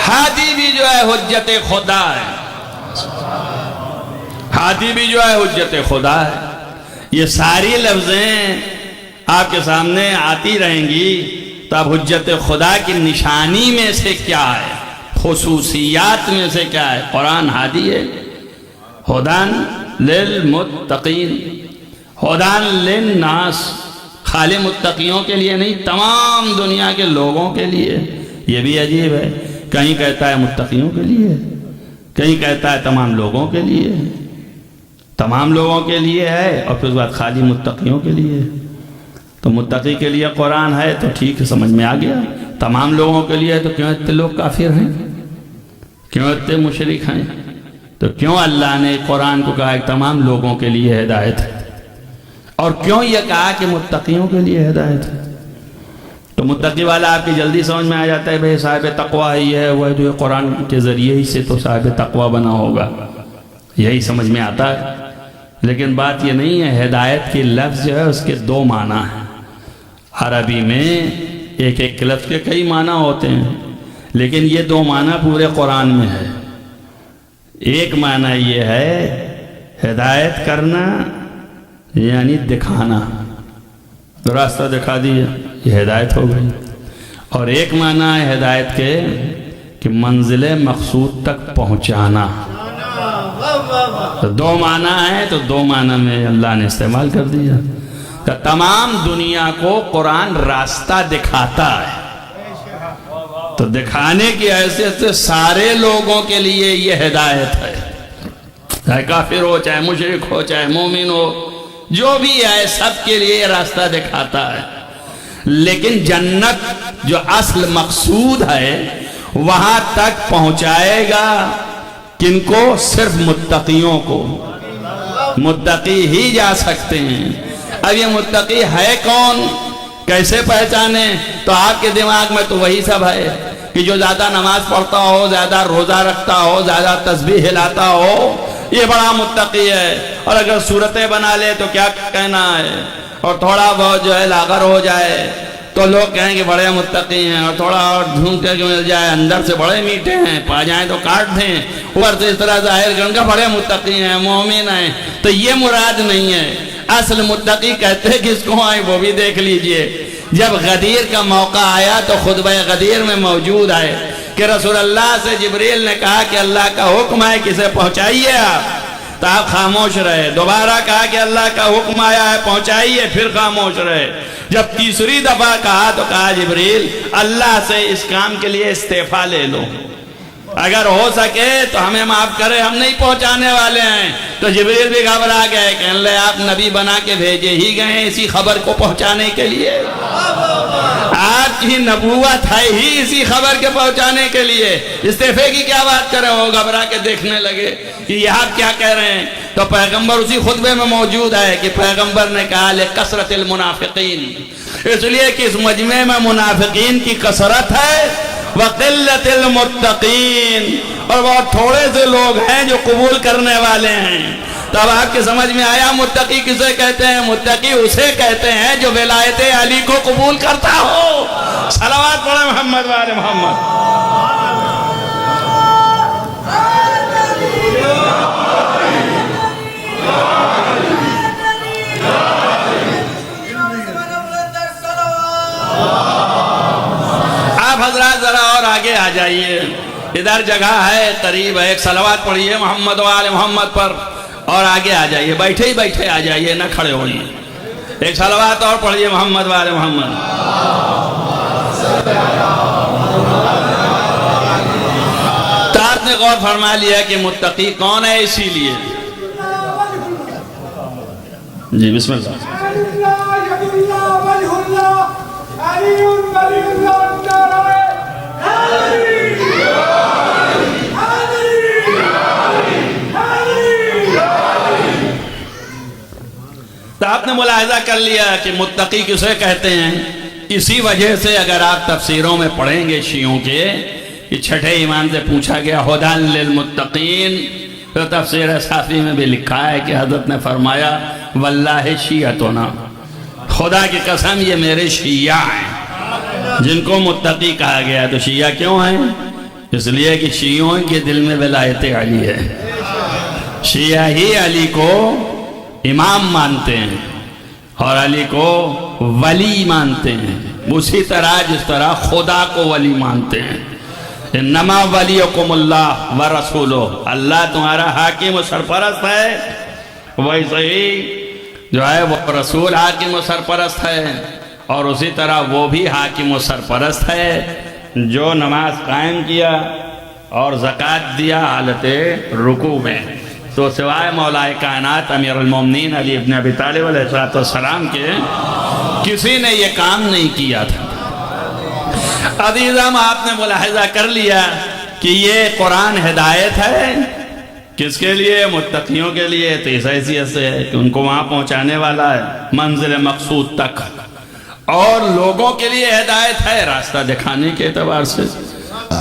ہادی بھی جو ہے حجت خدا ہے، ہادی بھی جو ہے حجت خدا ہے۔ یہ ساری لفظیں آپ کے سامنے آتی رہیں گی، تو اب حجت خدا کی نشانی میں سے کیا ہے، خصوصیات میں سے کیا ہے؟ قرآن ہادی ہے، ہدان للمتقین، ہدان للناس، خالی متقیوں کے لیے نہیں، تمام دنیا کے لوگوں کے لیے۔ یہ بھی عجیب ہے، کہیں کہتا ہے متقیوں کے لیے، کہیں کہتا ہے تمام لوگوں کے لیے، تمام لوگوں کے لیے ہے اور پھر اس بعد خالی متقیوں کے لیے۔ تو متقی کے لیے قرآن ہے تو ٹھیک ہے، سمجھ میں آ گیا، تمام لوگوں کے لیے ہے تو کیوں اتنے لوگ کافر ہیں، کیوں اتنے مشرک ہیں؟ تو کیوں اللہ نے قرآن کو کہا کہ تمام لوگوں کے لیے ہدایت ہے، اور کیوں یہ کہا کہ متقیوں کے لیے ہدایت ہے؟ تو متقی والا آپ کی جلدی سمجھ میں آ جاتا ہے، بھئی صاحب تقویٰ ہی ہے، وہ جو قرآن کے ذریعے ہی سے تو صاحب تقویٰ بنا ہوگا، یہی سمجھ میں آتا ہے۔ لیکن بات یہ نہیں ہے، ہدایت کی لفظ جو ہے اس کے دو معنی ہیں۔ عربی میں ایک ایک لفظ کے کئی معنی ہوتے ہیں، لیکن یہ دو معنی پورے قرآن میں ہے۔ ایک معنی یہ ہے ہدایت کرنا یعنی دکھانا، راستہ دکھا دیا، یہ ہدایت ہو گئی، اور ایک معنی ہے ہدایت کے کہ منزل مقصود تک پہنچانا۔ تو دو معنی ہیں، تو دو معنی میں اللہ نے استعمال کر دیا کہ تمام دنیا کو قرآن راستہ دکھاتا ہے، تو دکھانے کی حیثیت سے سارے لوگوں کے لیے یہ ہدایت ہے، چاہے کافر ہو، چاہے مشرک ہو، چاہے مومن ہو، جو بھی ہے سب کے لیے راستہ دکھاتا ہے۔ لیکن جنت جو اصل مقصود ہے وہاں تک پہنچائے گا کن کو؟ صرف متقیوں کو، متقی ہی جا سکتے ہیں۔ اب یہ متقی ہے کون، کیسے پہچانے؟ تو آپ کے دماغ میں تو وہی سب ہے کہ جو زیادہ نماز پڑھتا ہو، زیادہ روزہ رکھتا ہو، زیادہ تسبیح ہلاتا ہو، یہ بڑا متقی ہے، اور اگر صورتیں بنا لے تو کیا کہنا ہے، اور تھوڑا بہت جو ہے لاغر ہو جائے تو لوگ کہیں کہ بڑے متقی ہیں، اور تھوڑا اور ڈھونڈ کر کے مل جائے اندر سے بڑے میٹھے ہیں، پا جائیں تو کاٹ دیں، اوپر سے اس طرح ظاہر کرن کا بڑے متقی ہیں، مومن ہیں، تو یہ مراد نہیں ہے۔ اصل متقی کہتے کس کو آئے وہ بھی دیکھ لیجئے۔ جب غدیر کا موقع آیا تو خطبہ غدیر میں موجود ہے کہ رسول اللہ سے جبریل نے کہا کہ اللہ کا حکم ہے کسے پہنچائیے آپ، تو آپ خاموش رہے۔ دوبارہ کہا کہ اللہ کا حکم آیا ہے پہنچائیے، پھر خاموش رہے۔ جب تیسری دفعہ کہا تو کہا جبریل اللہ سے اس کام کے لیے استعفیٰ لے لو، اگر ہو سکے تو ہمیں معاف کرے، ہم نہیں پہنچانے والے ہیں۔ تو جبریل بھی گھبرا گئے کہ اللہ آپ نبی بنا کے بھیجے ہی گئے ہیں اسی خبر کو پہنچانے کے لیے، آپ کی نبوت ہے ہی اسی خبر کے پہنچانے کے لیے، استعفے کی کیا بات کریں؟ وہ گھبرا کے دیکھنے لگے کہ یہ آپ کیا کہہ رہے ہیں۔ تو پیغمبر اسی خطبے میں موجود ہے کہ پیغمبر نے کہا لِکَثْرَةِ الْمُنَافِقِينَ، اس لیے کہ اس مجمع میں منافقین کی کثرت ہے، وَقِلَّةِ الْمُتَّقِينَ، اور بہت تھوڑے سے لوگ ہیں جو قبول کرنے والے ہیں۔ تو اب آپ کے سمجھ میں آیا متقی کسے کہتے ہیں؟ متقی اسے کہتے ہیں جو ولایت علی کو قبول کرتا ہو۔ صلوات پڑھیں محمد وآل محمد۔ آپ حضرات ذرا اور آگے آ جائیے، ادھر جگہ ہے قریب ہے، ایک صلوات پڑھیے محمد وآل محمد پر، اور آگے آ جائیے، بیٹھے ہی بیٹھے آ جائیے، نہ کھڑے ہوئیے، ایک صلوات اور پڑھیے محمد وآل محمد۔ تو آپ نے غور فرما لیا کہ متقی کون ہے، اسی لیے جی بسم اللہ۔ تو آپ نے ملاحظہ کر لیا کہ متقی کسے کہتے ہیں۔ اسی وجہ سے اگر آپ تفسیروں میں پڑھیں گے شیعوں کے کہ چھٹے امام سے پوچھا گیا ہدی للمتقین، تو تفسیر صافی میں بھی لکھا ہے کہ حضرت نے فرمایا واللہ شیعتنا، خدا کی قسم یہ میرے شیعہ ہیں جن کو متقی کہا گیا۔ تو شیعہ کیوں ہیں؟ اس لیے کہ شیعوں کے دل میں ولایت علی ہے، شیعہ ہی علی کو امام مانتے ہیں اور علی کو ولی مانتے ہیں، اسی طرح جس طرح خدا کو ولی مانتے ہیں۔ انما ولیکم اللہ ورسولہ، اللہ تمہارا حاکم و سرپرست ہے، ویسے ہی جو ہے وہ رسول حاکم و سرپرست ہے، اور اسی طرح وہ بھی حاکم و سرپرست ہے جو نماز قائم کیا اور زکوٰۃ دیا حالت رکوع میں۔ تو سوائے مولا کائنات امیر المومنین علی ابن ابی طالب علیہ السلام کے کسی نے یہ کام نہیں کیا تھا۔ عزیزم آپ نے ملاحظہ کر لیا کہ یہ قرآن ہدایت ہے کس کے لیے؟ متقیوں کے لیے۔ تو اس حیثیت سے ہے کہ ان کو وہاں پہنچانے والا ہے منزل مقصود تک، اور لوگوں کے لیے ہدایت ہے راستہ دکھانے کے اعتبار سے۔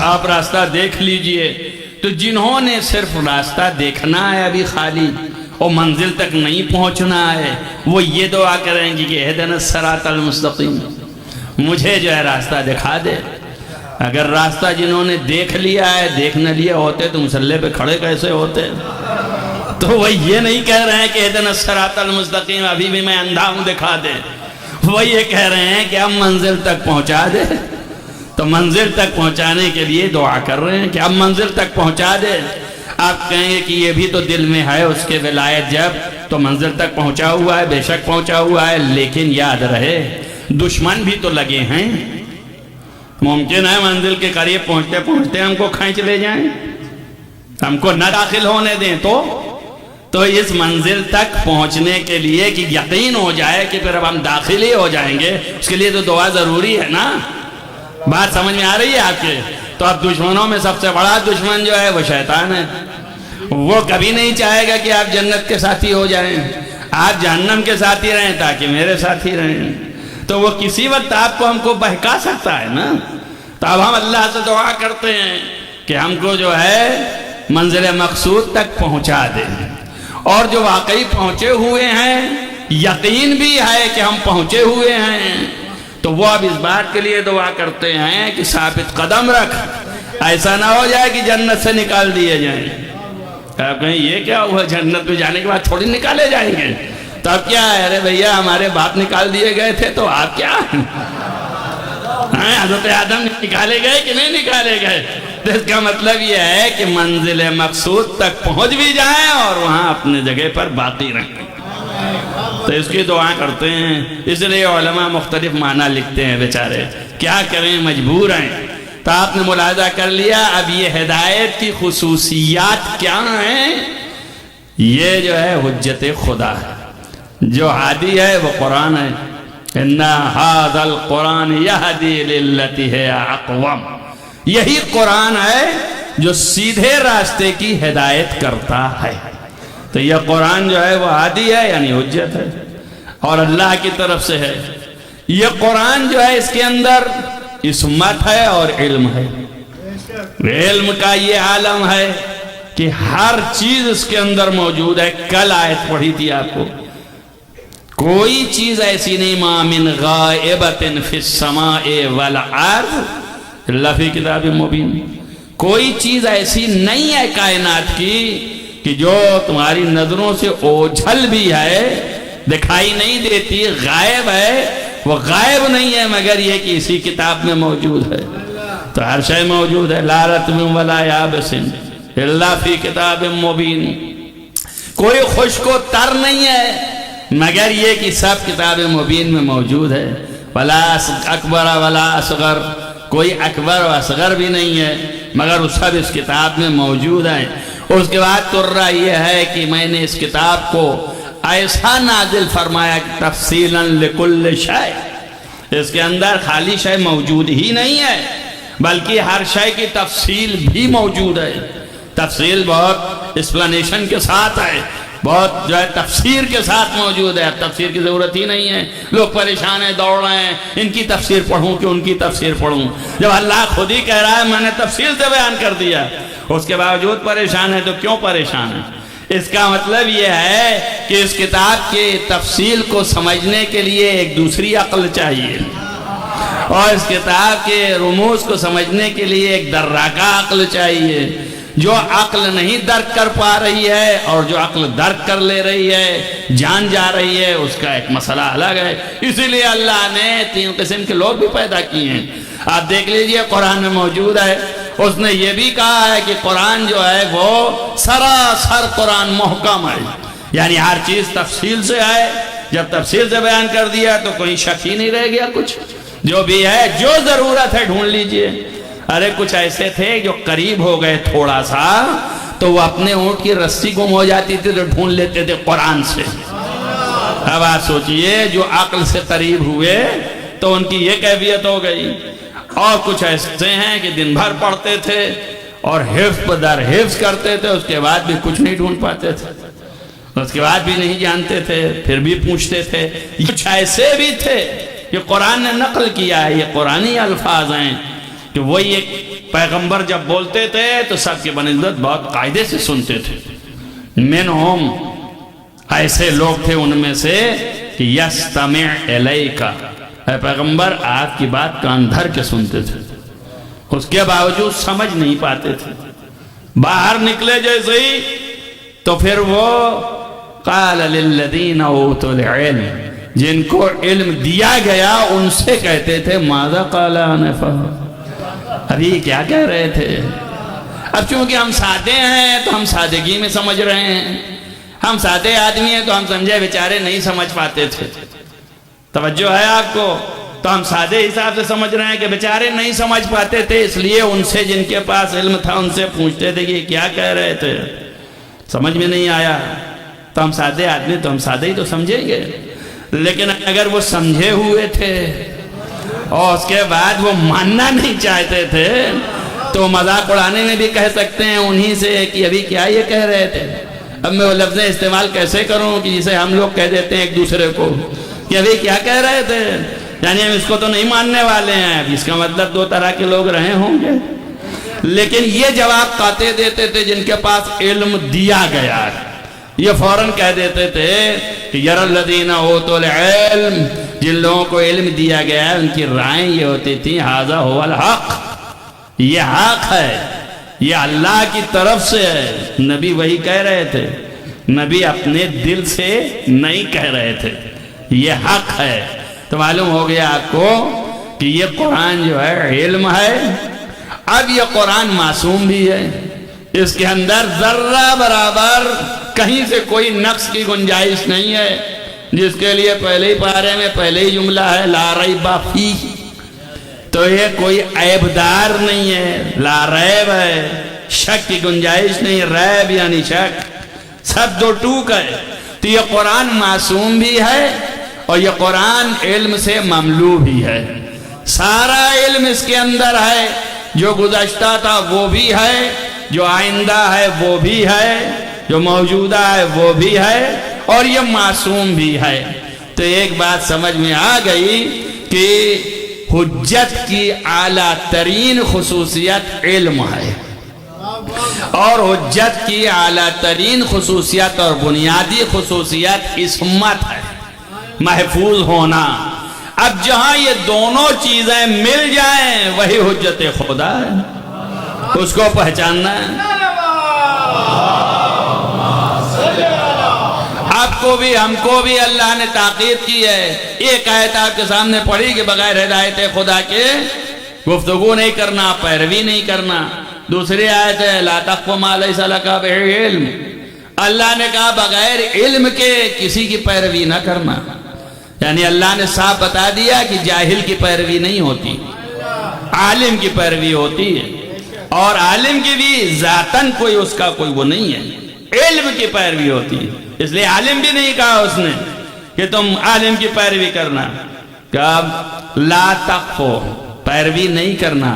آپ راستہ دیکھ لیجئے، تو جنہوں نے صرف راستہ دیکھنا ہے ابھی خالی اور منزل تک نہیں پہنچنا ہے، وہ یہ دعا کریں گے کہ اہدنا الصراط المستقیم، مجھے جو ہے راستہ دکھا دے۔ اگر راستہ جنہوں نے دیکھ لیا ہے، دیکھ نہ لیا ہوتے تو مصلی پہ کھڑے کیسے ہوتے؟ تو وہ یہ نہیں کہہ رہے ہیں کہ اہدنا الصراط المستقیم ابھی بھی میں اندھا ہوں دکھا دے، وہ یہ کہہ رہے ہیں کہ اب منزل تک پہنچا دے۔ تو منزل تک پہنچانے کے لیے دعا کر رہے ہیں کہ اب منزل تک پہنچا دے۔ آپ کہیں گے کہ یہ بھی تو دل میں ہے اس کے ولایت، جب تو منزل تک پہنچا ہوا ہے، بے شک پہنچا ہوا ہے، لیکن یاد رہے دشمن بھی تو لگے ہیں۔ ممکن ہے منزل کے قریب پہنچتے پہنچتے ہم کو کھینچ لے جائیں، ہم کو نہ داخل ہونے دیں۔ تو اس منزل تک پہنچنے کے لیے کہ یقین ہو جائے کہ پھر اب ہم داخل ہی ہو جائیں گے، اس کے لیے تو دعا ضروری ہے نا۔ بات سمجھ میں آ رہی ہے آپ کے؟ تو اب دشمنوں میں سب سے بڑا دشمن جو ہے وہ شیطان ہے۔ وہ کبھی نہیں چاہے گا کہ آپ جنت کے ساتھی ہو جائیں، آپ جہنم کے ساتھی رہیں تاکہ میرے ساتھی رہیں۔ تو وہ کسی وقت آپ کو ہم کو بہکا سکتا ہے نا۔ تو اب ہم اللہ سے دعا کرتے ہیں کہ ہم کو جو ہے منزل مقصود تک پہنچا دے، اور جو واقعی پہنچے ہوئے ہیں یقین بھی ہے کہ ہم پہنچے ہوئے ہیں، تو وہ اب اس بات کے لیے دعا کرتے ہیں کہ ثابت قدم رکھ، ایسا نہ ہو جائے کہ جنت سے نکال دیے جائیں۔ آپ کہیں یہ کیا ہوا، جنت میں جانے کے بعد تھوڑی نکالے جائیں گے؟ تو اب کیا ہے، ارے بھیا ہمارے باپ نکال دیے گئے تھے تو آپ کیا؟ حضرت آدم نکالے گئے کہ نہیں نکالے گئے؟ تو اس کا مطلب یہ ہے کہ منزل مقصود تک پہنچ بھی جائیں اور وہاں اپنے جگہ پر باقی رہیں۔ تو اس کی دعا کرتے ہیں، اس لیے علماء مختلف معنی لکھتے ہیں بیچارے، کیا کریں مجبور ہیں۔ تو آپ نے ملاحظہ کر لیا، اب یہ ہدایت کی خصوصیات کیا ہیں؟ یہ جو ہے حجت خدا ہے، جو ہادی ہے وہ قرآن ہے، اِنَّا هَذَا الْقُرْآنِ يَهْدِي لِلَّتِي هِيَ أَقْوَمُ، یہی قرآن ہے جو سیدھے راستے کی ہدایت کرتا ہے۔ تو یہ قرآن جو ہے وہ ہادی ہے، یعنی حجت ہے، اور اللہ کی طرف سے ہے۔ یہ قرآن جو ہے اس کے اندر عصمت ہے اور علم ہے، علم کا یہ عالم ہے کہ ہر چیز اس کے اندر موجود ہے۔ کل آیت پڑھی تھی آپ کو، کوئی چیز ایسی نہیں، ما من غائبت فی السماء والارض الا فی کتاب مبین، کوئی چیز ایسی نہیں ہے کائنات کی کہ جو تمہاری نظروں سے اوجھل بھی ہے، دکھائی نہیں دیتی، غائب ہے، وہ غائب نہیں ہے مگر یہ کہ اسی کتاب میں موجود ہے۔ تو ہر شے موجود ہے، لا رطب ولا یابس الا فی کتاب مبین، کوئی خشک و تر نہیں ہے مگر یہ کہ سب کتاب مبین میں موجود ہے۔ ولا اکبر ولا اصغر، کوئی اکبر و اصغر بھی نہیں ہے مگر وہ سب اس کتاب میں موجود ہیں۔ اس کے بعد ترہ یہ ہے کہ میں نے اس کتاب کو ایسا نازل فرمایا کہ تفصیلاً لکل شے، اس کے اندر خالی شے موجود ہی نہیں ہے بلکہ ہر شے کی تفصیل بھی موجود ہے۔ تفصیل بہت ایکسپلینیشن کے ساتھ ہے، بہت جو ہے تفسیر کے ساتھ موجود ہے۔ تفسیر کی ضرورت ہی نہیں ہے، لوگ پریشان ہیں، دوڑ رہے ہیں، ان کی تفسیر پڑھوں کہ ان کی تفسیر پڑھوں، جب اللہ خود ہی کہہ رہا ہے میں نے تفصیل سے بیان کر دیا، اس کے باوجود پریشان ہے۔ تو کیوں پریشان ہے؟ اس کا مطلب یہ ہے کہ اس کتاب کے تفصیل کو سمجھنے کے لیے ایک دوسری عقل چاہیے، اور اس کتاب کے رموز کو سمجھنے کے لیے ایک دراکہ عقل چاہیے۔ جو عقل نہیں درک کر پا رہی ہے اور جو عقل درک کر لے رہی ہے، جان جا رہی ہے، اس کا ایک مسئلہ الگ ہے۔ اسی لیے اللہ نے تین قسم کے لوگ بھی پیدا کیے ہیں۔ آپ دیکھ لیجئے قرآن میں موجود ہے، اس نے یہ بھی کہا ہے کہ قرآن جو ہے وہ سراسر قرآن محکم ہے، یعنی ہر چیز تفصیل سے ہے۔ جب تفصیل سے بیان کر دیا تو کوئی شک ہی نہیں رہ گیا، کچھ جو بھی ہے، جو ضرورت ہے ڈھونڈ لیجئے۔ ارے کچھ ایسے تھے جو قریب ہو گئے تھوڑا سا تو وہ اپنے اونٹ کی رسی گم ہو جاتی تھی تو ڈھونڈ لیتے تھے قرآن سے۔ اب آپ سوچئے جو عقل سے قریب ہوئے تو ان کی یہ کیفیت ہو گئی، اور کچھ ایسے ہیں کہ دن بھر پڑھتے تھے اور حفظ در حفظ کرتے تھے، اس کے بعد بھی کچھ نہیں ڈھونڈ پاتے تھے، اس کے بعد بھی نہیں جانتے تھے، پھر بھی پوچھتے تھے۔ کچھ ایسے بھی تھے کہ قرآن نے نقل کیا ہے، یہ قرآنی الفاظ ہیں کہ وہی ایک پیغمبر جب بولتے تھے تو سب کے بنسبت بہت قاعدے سے سنتے تھے۔ منہم، ایسے لوگ تھے ان میں سے کہ یستمع الیکا، اے پیغمبر آپ کی بات کان دھر کے سنتے تھے، اس کے باوجود سمجھ نہیں پاتے تھے۔ باہر نکلے جیسے ہی تو پھر وہ قال للذین اوتوا العلم، جن کو علم دیا گیا ان سے کہتے تھے ماذا قال آنفا، ابھی کیا کہہ رہے تھے؟ اب چونکہ ہم سادے ہیں تو ہم سادگی میں سمجھ رہے ہیں، ہم سادے آدمی ہیں تو ہم سمجھے بیچارے نہیں سمجھ پاتے تھے۔ توجہ ہے آپ کو؟ تو ہم سادے حساب سے سمجھ رہے ہیں کہ بیچارے نہیں سمجھ پاتے تھے، اس لیے ان سے جن کے پاس علم تھا ان سے پوچھتے تھے کہ یہ کیا کہہ رہے تھے، سمجھ میں نہیں آیا۔ تو ہم سادے آدمی تو ہم سادے ہی تو سمجھیں گے، لیکن اگر وہ سمجھے ہوئے تھے اور اس کے بعد وہ ماننا نہیں چاہتے تھے تو مذاق اڑانے میں بھی کہہ سکتے ہیں انہی سے کہ ابھی کیا یہ کہہ رہے تھے۔ اب میں وہ لفظیں استعمال کیسے کروں کہ جسے ہم لوگ کہہ دیتے ہیں ایک دوسرے کو کہ ابھی کیا کہہ رہے تھے، یعنی ہم اس کو تو نہیں ماننے والے ہیں۔ اب اس کا مطلب دو طرح کے لوگ رہے ہوں گے، لیکن یہ جواب قاطع دیتے تھے جن کے پاس علم دیا گیا ہے، یہ فوراً کہہ دیتے تھے کہ یَرَى الَّذِينَ أُوتُوا الْعِلْمَ جن لوگوں کو علم دیا گیا ہے ان کی رائیں یہ ہوتی تھیں ھذا ھو الحق، یہ حق ہے، یہ اللہ کی طرف سے ہے۔ نبی وہی کہہ رہے تھے، نبی اپنے دل سے نہیں کہہ رہے تھے، یہ حق ہے۔ تو معلوم ہو گیا آپ کو کہ یہ قرآن جو ہے علم ہے۔ اب یہ قرآن معصوم بھی ہے، اس کے اندر ذرہ برابر کہیں سے کوئی نقص کی گنجائش نہیں ہے، جس کے لیے پہلے ہی پارے میں پہلے ہی جملہ ہے لا ریب فیہ، تو یہ کوئی عیب دار نہیں ہے، لا ریب ہے، شک کی گنجائش نہیں، ریب یعنی شک، سب دو ٹوک ہے۔ تو یہ قرآن معصوم بھی ہے اور یہ قرآن علم سے مملو بھی ہے، سارا علم اس کے اندر ہے، جو گزشتہ تھا وہ بھی ہے، جو آئندہ ہے وہ بھی ہے، جو موجودہ ہے وہ بھی ہے، اور یہ معصوم بھی ہے۔ تو ایک بات سمجھ میں آ گئی کہ حجت کی اعلیٰ ترین خصوصیت علم ہے، اور حجت کی اعلیٰ ترین خصوصیت اور بنیادی خصوصیت عصمت ہے، محفوظ ہونا۔ اب جہاں یہ دونوں چیزیں مل جائیں وہی حجت خدا ہے، اس کو پہچاننا ہے۔ آپ کو بھی ہم کو بھی اللہ نے تاکید کی ہے، ایک آیت آپ کے سامنے پڑھی کہ بغیر ہدایت خدا کے گفتگو نہیں کرنا، پیروی نہیں کرنا۔ دوسری آیت ہے لا تقف ما لیس لک بہ علم، اللہ نے کہا بغیر علم کے کسی کی پیروی نہ کرنا، یعنی اللہ نے صاف بتا دیا کہ جاہل کی پیروی نہیں ہوتی، عالم کی پیروی ہوتی ہے، اور عالم کی بھی ذاتاً کوئی اس کا کوئی وہ نہیں ہے، علم کی پیروی ہوتی ہے۔ اس لیے عالم بھی نہیں کہا اس نے کہ تم عالم کی پیروی کرنا، کہ لا تقفو، پیروی نہیں کرنا،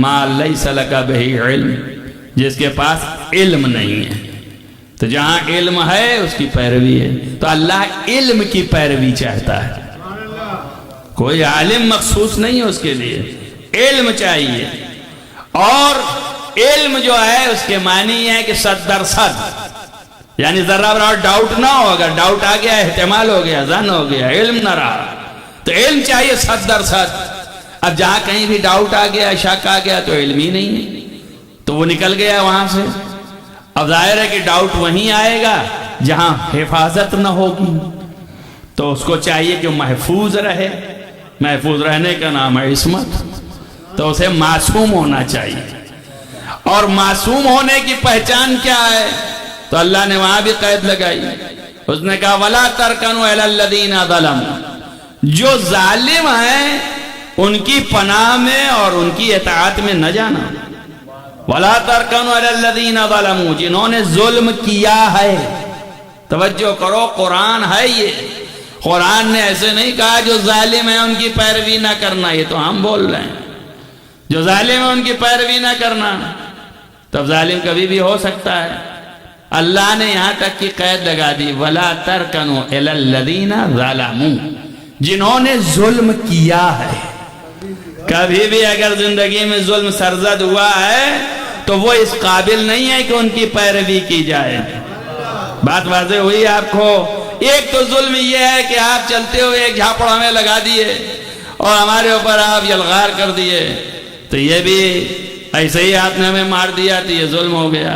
ما لیس لک بہ علم، جس کے پاس علم نہیں ہے۔ تو جہاں علم ہے اس کی پیروی ہے، تو اللہ علم کی پیروی چاہتا ہے، کوئی عالم مخصوص نہیں ہے اس کے لیے، علم چاہیے۔ اور علم جو ہے اس کے معنی یہ ہے کہ 100% یعنی ذرہ برابر ڈاؤٹ نہ ہو، اگر ڈاؤٹ آ گیا احتمال ہو گیا، ظن ہو گیا، علم نہ رہا، تو علم چاہیے 100%۔ اب جہاں کہیں بھی ڈاؤٹ آ گیا، شک آ گیا، تو علم ہی نہیں ہے، تو وہ نکل گیا وہاں سے۔ اب ظاہر ہے کہ ڈاؤٹ وہیں آئے گا جہاں حفاظت نہ ہوگی، تو اس کو چاہیے کہ محفوظ رہے، محفوظ رہنے کا نام ہے عصمت، تو اسے معصوم ہونا چاہیے۔ اور معصوم ہونے کی پہچان کیا ہے؟ تو اللہ نے وہاں بھی قید لگائی، اس نے کہا وَلَا تَرْكَنُوا إِلَى الَّذِينَ ظَلَمُوا، جو ظالم ہیں ان کی پناہ میں اور ان کی اطاعت میں نہ جانا۔ وَلَا تَرْكَنُوا إِلَى الَّذِينَ ظَلَمُوا، جنہوں نے ظلم کیا ہے۔ توجہ کرو، قرآن ہے یہ، قرآن نے ایسے نہیں کہا جو ظالم ہیں ان کی پیروی نہ کرنا، یہ تو ہم بول رہے ہیں، جو ظالم ہیں ان کی پیروی نہ کرنا۔ تب ظالم کبھی بھی ہو سکتا ہے، اللہ نے یہاں تک کی قید لگا دی وَلَا تَرْكَنُوا إِلَى الَّذِينَ ظَلَمُوا، جنہوں نے ظلم کیا ہے۔ کبھی بھی اگر زندگی میں ظلم سرزد ہوا ہے تو وہ اس قابل نہیں ہے کہ ان کی پیروی کی جائے۔ بات واضح ہوئی آپ کو؟ ایک تو ظلم یہ ہے کہ آپ چلتے ہوئے ایک جھاپڑ ہمیں لگا دیے اور ہمارے اوپر آپ یلغار کر دیے، تو یہ بھی ایسے ہی آپ نے ہمیں مار دیا تو یہ ظلم ہو گیا۔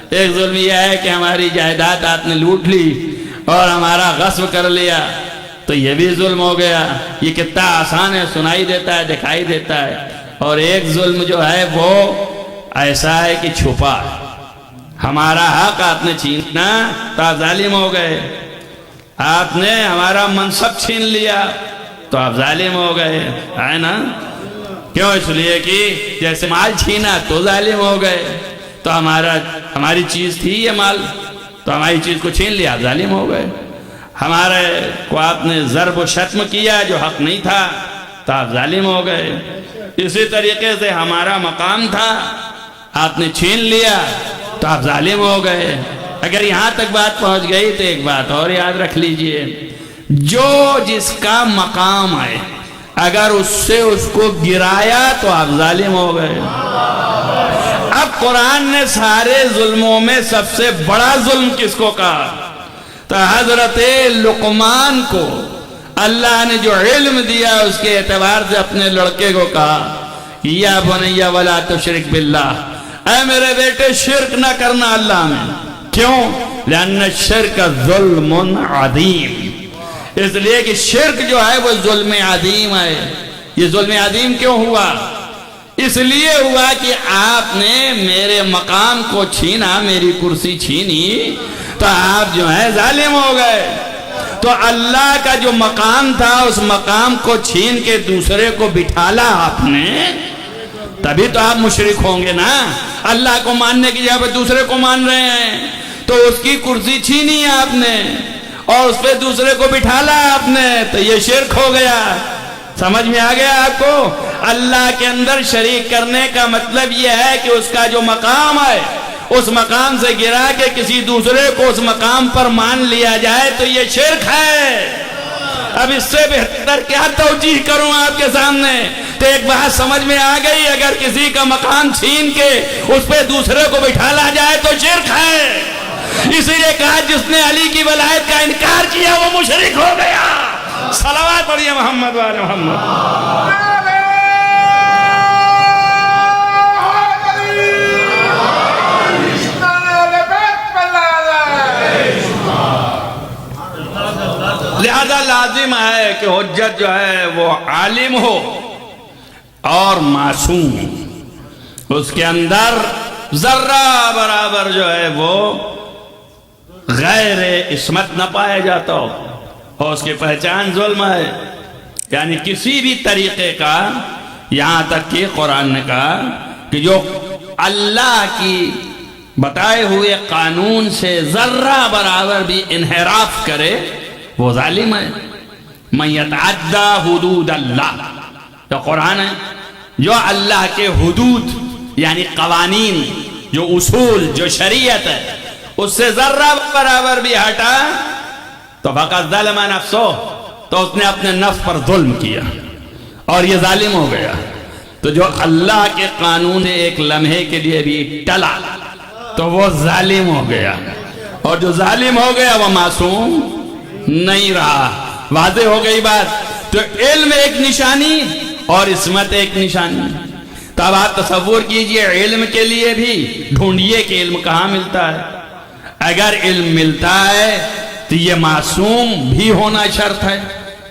ایک ظلم یہ ہے کہ ہماری جائیداد آپ نے لوٹ لی اور ہمارا غصب کر لیا، تو یہ بھی ظلم ہو گیا۔ یہ کتنا آسان ہے، سنائی دیتا ہے، دکھائی دیتا ہے۔ اور ایک ظلم جو ہے وہ ایسا ہے کہ چھپا، ہمارا حق آپ نے چھینا تو آپ ظالم ہو گئے، آپ نے ہمارا منصب چھین لیا تو آپ ظالم ہو گئے، ہے نا؟ کیوں؟ اس لیے کہ جیسے مال چھینا تو ظالم ہو گئے، تو ہماری چیز تھی یہ مال، تو ہماری چیز کو چھین لیا، آپ ظالم ہو گئے۔ ہمارے کو آپ نے ضرب و شتم کیا جو حق نہیں تھا تو آپ ظالم ہو گئے۔ اسی طریقے سے ہمارا مقام تھا، آپ نے چھین لیا تو آپ ظالم ہو گئے۔ اگر یہاں تک بات پہنچ گئی تو ایک بات اور یاد رکھ لیجئے، جو جس کا مقام ہے اگر اس سے اس کو گرایا تو آپ ظالم ہو گئے۔ اب قرآن نے سارے ظلموں میں سب سے بڑا ظلم کس کو کہا؟ تو حضرت لقمان کو اللہ نے جو علم دیا اس کے اعتبار سے اپنے لڑکے کو کہا یا بنی ولا تشرک باللہ، اے میرے بیٹے شرک نہ کرنا اللہ میں۔ کیوں؟ لأن الشرک ظلم عظیم، اس لیے کہ شرک جو ہے وہ ظلم عظیم ہے۔ یہ ظلم عظیم کیوں ہوا؟ اس لیے ہوا کہ آپ نے میرے مقام کو چھینا، میری کرسی چھینی، تو آپ جو ہے ظالم ہو گئے۔ تو اللہ کا جو مقام تھا اس مقام کو چھین کے دوسرے کو بٹھالا آپ نے، تبھی تو آپ مشرک ہوں گے نا۔ اللہ کو ماننے کی جگہ پہ دوسرے کو مان رہے ہیں، تو اس کی کرسی چھینی آپ نے اور اس پہ دوسرے کو بٹھالا آپ نے، تو یہ شرک ہو گیا۔ سمجھ میں آ گیا آپ کو؟ اللہ کے اندر شریک کرنے کا مطلب یہ ہے کہ اس کا جو مقام ہے اس مقام سے گرا کے کسی دوسرے کو اس مقام پر مان لیا جائے تو یہ شرک ہے۔ اب اس سے بہتر کیا توجیہ کروں آپ کے سامنے؟ تو ایک بات سمجھ میں آ گئی، اگر کسی کا مقام چھین کے اس پہ دوسرے کو بٹھالا جائے تو شرک ہے۔ اسی لیے کہا جس نے علی کی ولایت کا انکار کیا وہ مشرک ہو گیا۔ صلوات پڑھیے محمد وآل محمد۔ لہذا لازم ہے کہ حجت جو ہے وہ عالم ہو اور معصوم، اس کے اندر ذرہ برابر جو ہے وہ غیر عصمت نہ پایا جاتا ہو، اور اس کی پہچان ظلم ہے۔ یعنی کسی بھی طریقے کا، یہاں تک کہ قرآن نے کہا کہ جو اللہ کی بتائے ہوئے قانون سے ذرہ برابر بھی انحراف کرے وہ ظالم ہے۔ من یتعدی حدود اللہ، جو قرآن ہے، جو اللہ کے حدود یعنی قوانین، جو اصول، جو شریعت ہے، اس سے ذرہ برابر بھی ہٹا تو فقط ظلم نفسہ، تو اس نے اپنے نفس پر ظلم کیا اور یہ ظالم ہو گیا۔ تو جو اللہ کے قانون سے ایک لمحے کے لیے بھی ٹلا تو وہ ظالم ہو گیا، اور جو ظالم ہو گیا وہ معصوم نہیں رہا۔ واضح ہو گئی بات؟ تو علم ایک نشانی اور عصمت ایک نشانی۔ تو اب آپ تصور کیجئے علم کے لیے بھی ڈھونڈیے کہ علم کہاں ملتا ہے۔ اگر علم ملتا ہے تو یہ معصوم بھی ہونا شرط ہے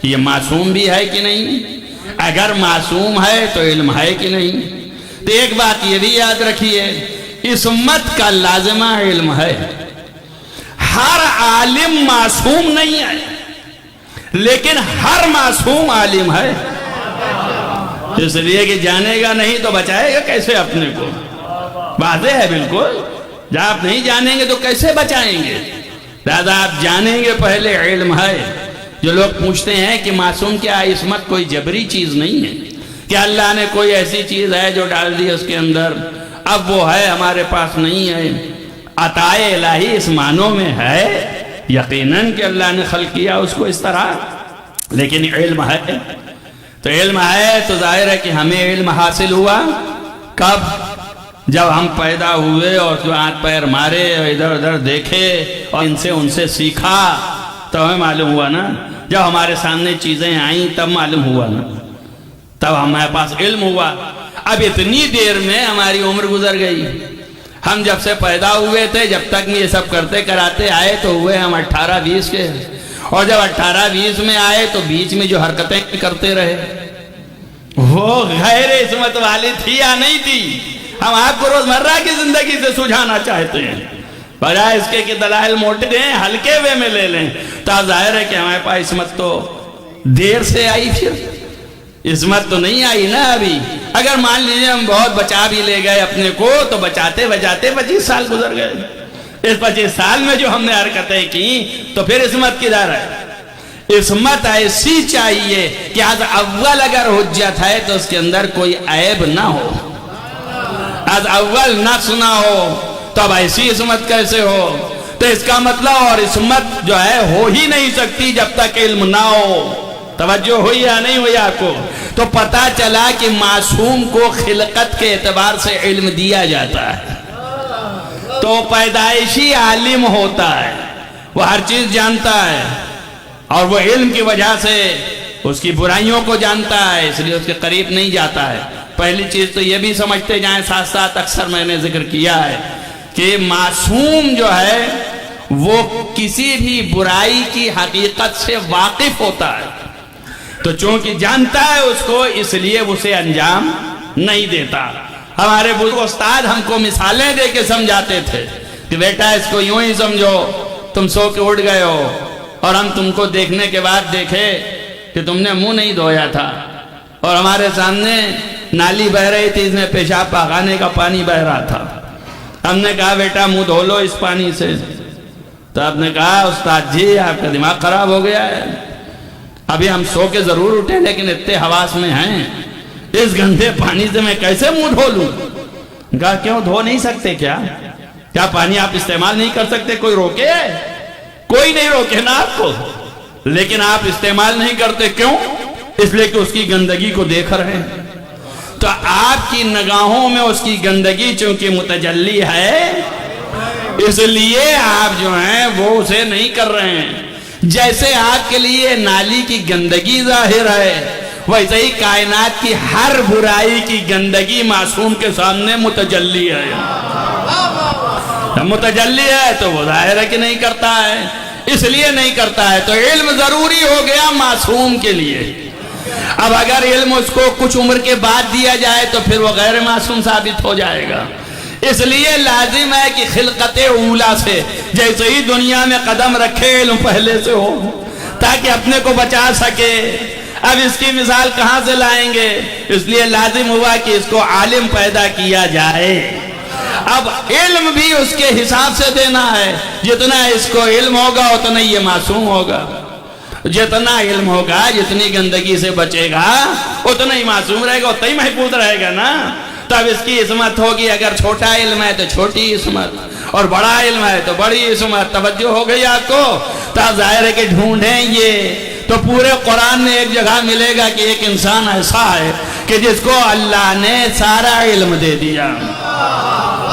کہ یہ معصوم بھی ہے کہ نہیں۔ اگر معصوم ہے تو علم ہے کہ نہیں۔ تو ایک بات یہ بھی یاد رکھیے، عصمت کا لازمہ علم ہے۔ ہر عالم معصوم نہیں ہے، لیکن ہر معصوم عالم ہے۔ اس لیے کہ جانے گا نہیں تو بچائے گا کیسے اپنے کو؟ واضح ہے بالکل، جب آپ نہیں جانیں گے تو کیسے بچائیں گے؟ لہذا آپ جانیں گے پہلے علم ہے۔ جو لوگ پوچھتے ہیں کہ معصوم کیا عصمت کوئی جبری چیز نہیں ہے، کہ اللہ نے کوئی ایسی چیز ہے جو ڈال دی اس کے اندر، اب وہ ہے ہمارے پاس نہیں ہے۔ عطائے الہی اس معنوں میں ہے یقیناً کہ اللہ نے خلق کیا اس کو اس طرح، لیکن علم ہے۔ تو علم ہے تو ظاہر ہے کہ ہمیں علم حاصل ہوا کب؟ جب ہم پیدا ہوئے اور جو ہاتھ پیر مارے اور ادھر ادھر دیکھے اور ان سے سیکھا تو ہمیں معلوم ہوا نا۔ جب ہمارے سامنے چیزیں آئیں تب معلوم ہوا نا، تب ہمارے پاس علم ہوا۔ اب اتنی دیر میں ہماری عمر گزر گئی۔ ہم جب سے پیدا ہوئے تھے جب تک یہ سب کرتے کراتے آئے تو ہوئے ہم 18-20 کے، اور جب 18-20 میں آئے تو بیچ میں جو حرکتیں کرتے رہے وہ غیر عصمت والی تھی یا نہیں تھی؟ ہم آپ کو روزمرہ کی زندگی سے سجھانا چاہتے ہیں، بجائے اس کے کہ دلائل موٹے دیں، ہلکے وے میں لے لیں۔ تو ظاہر ہے کہ ہمارے پاس عصمت تو دیر سے آئی، پھر عصمت تو نہیں آئی نا ابھی۔ اگر مان لیجئے ہم بہت بچا بھی لے گئے اپنے کو تو بچاتے بچاتے 25 سال گزر گئے۔ اس 25 سال میں جو ہم نے حرکتیں کی تو پھر عصمت کدھر ہے؟ عصمت ایسی چاہیے کہ از اول اگر حجت ہے تو اس کے اندر کوئی عیب نہ ہو، از اول نقص نہ ہو، تو اب ایسی عصمت کیسے ہو؟ تو اس کا مطلب اور عصمت جو ہے ہو ہی نہیں سکتی جب تک علم نہ ہو۔ توجہ ہوئی یا نہیں ہوئی آپ کو؟ تو پتہ چلا کہ معصوم کو خلقت کے اعتبار سے علم دیا جاتا ہے، تو پیدائشی عالم ہوتا ہے، وہ ہر چیز جانتا ہے۔ اور وہ علم کی وجہ سے اس کی برائیوں کو جانتا ہے، اس لیے اس کے قریب نہیں جاتا ہے۔ پہلی چیز تو یہ بھی سمجھتے جائیں، ساتھ ساتھ اکثر میں نے ذکر کیا ہے کہ معصوم جو ہے وہ کسی بھی برائی کی حقیقت سے واقف ہوتا ہے، تو چونکہ جانتا ہے اس کو، اس لیے اسے انجام نہیں دیتا۔ ہمارے بزرگ استاد ہم کو مثالیں دے کے سمجھاتے تھے کہ بیٹا اس کو یوں ہی سمجھو، تم سو کے اٹھ گئے ہو اور ہم تم کو دیکھنے کے بعد دیکھے کہ تم نے منہ نہیں دھویا تھا، اور ہمارے سامنے نالی بہ رہی تھی، اس میں پیشاب پاخانے کا پانی بہ رہا تھا۔ ہم نے کہا بیٹا منہ دھو لو اس پانی سے، تو آپ نے کہا استاد جی آپ کا دماغ خراب ہو گیا ہے، ابھی ہم سو کے ضرور اٹھے لیکن اتنے حواس میں ہیں، اس گندے پانی سے میں کیسے منہ دھو لوں؟ کہا کیوں دھو نہیں سکتے کیا پانی آپ استعمال نہیں کر سکتے؟ کوئی روکے؟ کوئی نہیں روکے نا آپ کو، لیکن آپ استعمال نہیں کرتے کیوں؟ اس لیے کہ اس کی گندگی کو دیکھ رہے ہیں، تو آپ کی نگاہوں میں اس کی گندگی چونکہ متجلی ہے، اس لیے آپ جو ہیں وہ اسے نہیں کر رہے ہیں۔ جیسے آپ کے لیے نالی کی گندگی ظاہر ہے، ویسے ہی کائنات کی ہر برائی کی گندگی معصوم کے سامنے متجلی ہے۔ متجلی ہے تو وہ ظاہر ہے کہ نہیں کرتا ہے، اس لیے نہیں کرتا ہے، تو علم ضروری ہو گیا معصوم کے لیے۔ اب اگر علم اس کو کچھ عمر کے بعد دیا جائے تو پھر وہ غیر معصوم ثابت ہو جائے گا۔ اس لیے لازم ہے کہ خلقت اولا سے جیسے ہی دنیا میں قدم رکھے علم پہلے سے ہو، تاکہ اپنے کو بچا سکے۔ اب اس کی مثال کہاں سے لائیں گے؟ اس لیے لازم ہوا کہ اس کو عالم پیدا کیا جائے۔ اب علم بھی اس کے حساب سے دینا ہے، جتنا اس کو علم ہوگا اتنا یہ معصوم ہوگا، جتنا علم ہوگا جتنی گندگی سے بچے گا اتنا ہی معصوم رہے گا، اتنا ہی محفوظ رہے گا نا۔ تب اس کی عصمت ہوگی، اگر چھوٹا علم ہے تو چھوٹی عصمت، اور بڑا علم ہے تو بڑی عصمت۔ توجہ ہو گئی آپ کو؟ تب ظاہر ہے کہ ڈھونڈیں یہ تو پورے قرآن میں ایک جگہ ملے گا کہ ایک انسان ایسا ہے کہ جس کو اللہ نے سارا علم دے دیا۔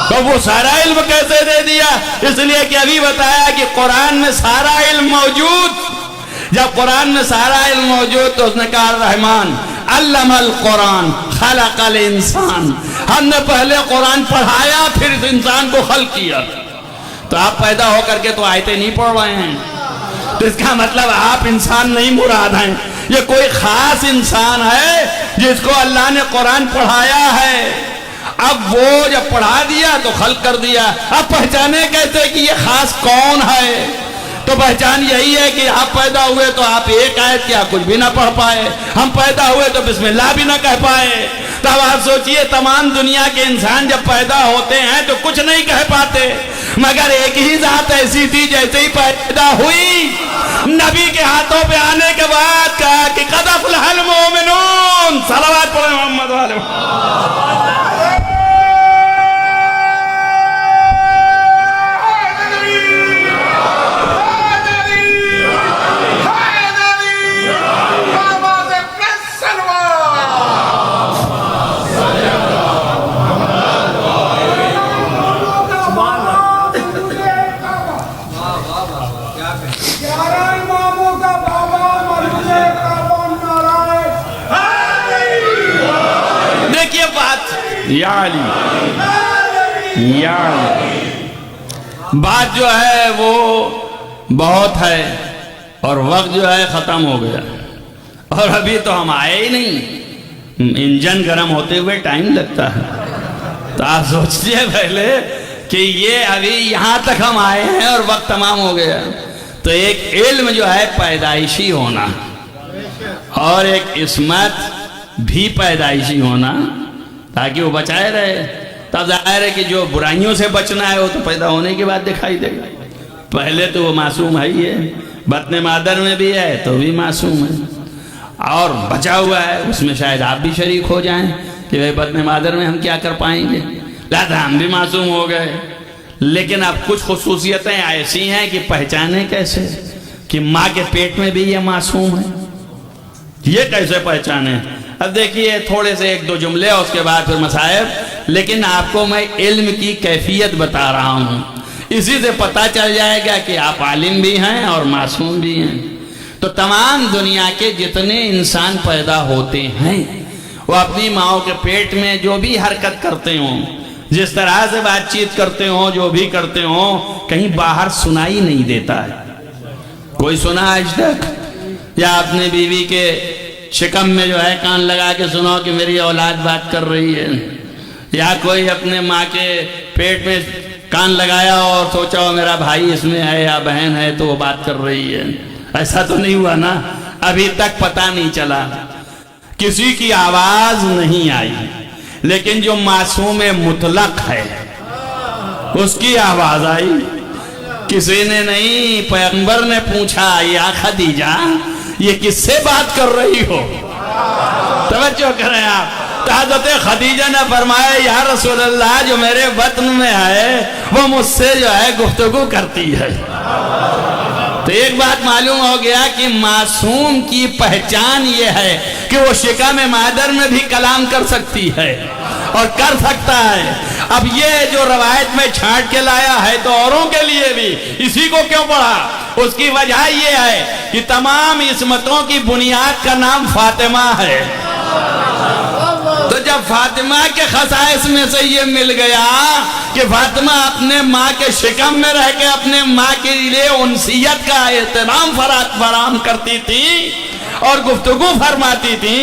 تو وہ سارا علم کیسے دے دیا؟ اس لیے کہ ابھی بتایا کہ قرآن میں سارا علم موجود۔ جب قرآن میں سارا علم موجود تو اس نے کہا الرحمن علم القرآن خلق الانسان، ہم نے پہلے قرآن پڑھایا پھر اس انسان کو خلق کیا۔ تو آپ پیدا ہو کر کے تو آیتیں نہیں پڑھ رہے ہیں، تو اس کا مطلب آپ انسان نہیں مراد ہیں، یہ کوئی خاص انسان ہے جس کو اللہ نے قرآن پڑھایا ہے۔ اب وہ جب پڑھا دیا تو خلق کر دیا۔ اب پہچانے کیسے کہ یہ خاص کون ہے؟ تو پہچان یہی ہے کہ آپ پیدا ہوئے تو آپ ایک آیت کیا کچھ بھی نہ پڑھ پائے، ہم پیدا ہوئے تو بسم اللہ بھی نہ کہہ پائے۔ تو اب آپ سوچئے تمام دنیا کے انسان جب پیدا ہوتے ہیں تو کچھ نہیں کہہ پاتے، مگر ایک ہی ذات ایسی تھی جیسے ہی پیدا ہوئی نبی کے ہاتھوں پہ آنے کے بعد کہا کہ قد افلح المؤمنون۔ صلوات پڑھیں محمد والے۔ یا علی یا علی، بات جو ہے وہ بہت ہے اور وقت جو ہے ختم ہو گیا، اور ابھی تو ہم آئے ہی نہیں، انجن گرم ہوتے ہوئے ٹائم لگتا ہے۔ تو آپ سوچتے پہلے کہ یہ ابھی یہاں تک ہم آئے ہیں اور وقت تمام ہو گیا۔ تو ایک علم جو ہے پیدائشی ہونا اور ایک عصمت بھی پیدائشی ہونا تاکہ وہ بچائے رہے۔ تب ظاہر ہے کہ جو برائیوں سے بچنا ہے وہ تو پیدا ہونے کے بعد دکھائی دے گا، پہلے تو وہ معصوم ہے ہی ہے، بطن مادر میں بھی ہے تو بھی معصوم ہے، اور بچا ہوا ہے اس میں شاید آپ بھی شریک ہو جائیں کہ بھئی بطن مادر میں ہم کیا کر پائیں گے، لہذا ہم بھی معصوم ہو گئے۔ لیکن اب کچھ خصوصیتیں ایسی ہیں کہ پہچانے کیسے کہ ماں کے پیٹ میں بھی یہ معصوم ہے، یہ کیسے پہچانے؟ اب دیکھیے تھوڑے سے ایک دو جملے اور اس کے بعد پھر مسائل، لیکن آپ کو میں علم کی کیفیت بتا رہا ہوں، اسی سے پتہ چل جائے گا کہ آپ عالم بھی ہیں اور معصوم بھی ہیں۔ تو تمام دنیا کے جتنے انسان پیدا ہوتے ہیں وہ اپنی ماؤں کے پیٹ میں جو بھی حرکت کرتے ہوں، جس طرح سے بات چیت کرتے ہوں، جو بھی کرتے ہوں، کہیں باہر سنائی نہیں دیتا ہے۔ کوئی سنا آج تک؟ یا اپنے بیوی کے شکم میں جو ہے کان لگا کے سنو کہ میری اولاد بات کر رہی ہے؟ یا کوئی اپنے ماں کے پیٹ میں کان لگایا اور سوچا ہو میرا بھائی اس میں ہے یا بہن ہے تو وہ بات کر رہی ہے؟ ایسا تو نہیں ہوا نا، ابھی تک پتہ نہیں چلا، کسی کی آواز نہیں آئی، لیکن جو معصوم مطلق ہے اس کی آواز آئی۔ کسی نے نہیں، پیغمبر نے پوچھا یا خدیجہ یہ کس سے بات کر رہی ہو؟ توجہ کریں آپ، حضرت خدیجہ نے فرمایا یا رسول اللہ جو میرے بطن میں ہے وہ مجھ سے جو ہے گفتگو کرتی ہے۔ تو ایک بات معلوم ہو گیا کہ معصوم کی پہچان یہ ہے کہ وہ شکم مادر میں بھی کلام کر سکتی ہے اور کر سکتا ہے۔ اب یہ جو روایت میں چھانٹ کے لایا ہے تو اوروں کے لیے بھی اسی کو کیوں پڑھا؟ اس کی وجہ یہ ہے کہ تمام عصمتوں کی بنیاد کا نام فاطمہ ہے۔ تو جب فاطمہ کے خصائص میں سے یہ مل گیا کہ فاطمہ اپنے ماں کے شکم میں رہ کے اپنے ماں کے لیے انسیت کا اہتمام فراہم کرتی تھی اور گفتگو فرماتی تھی،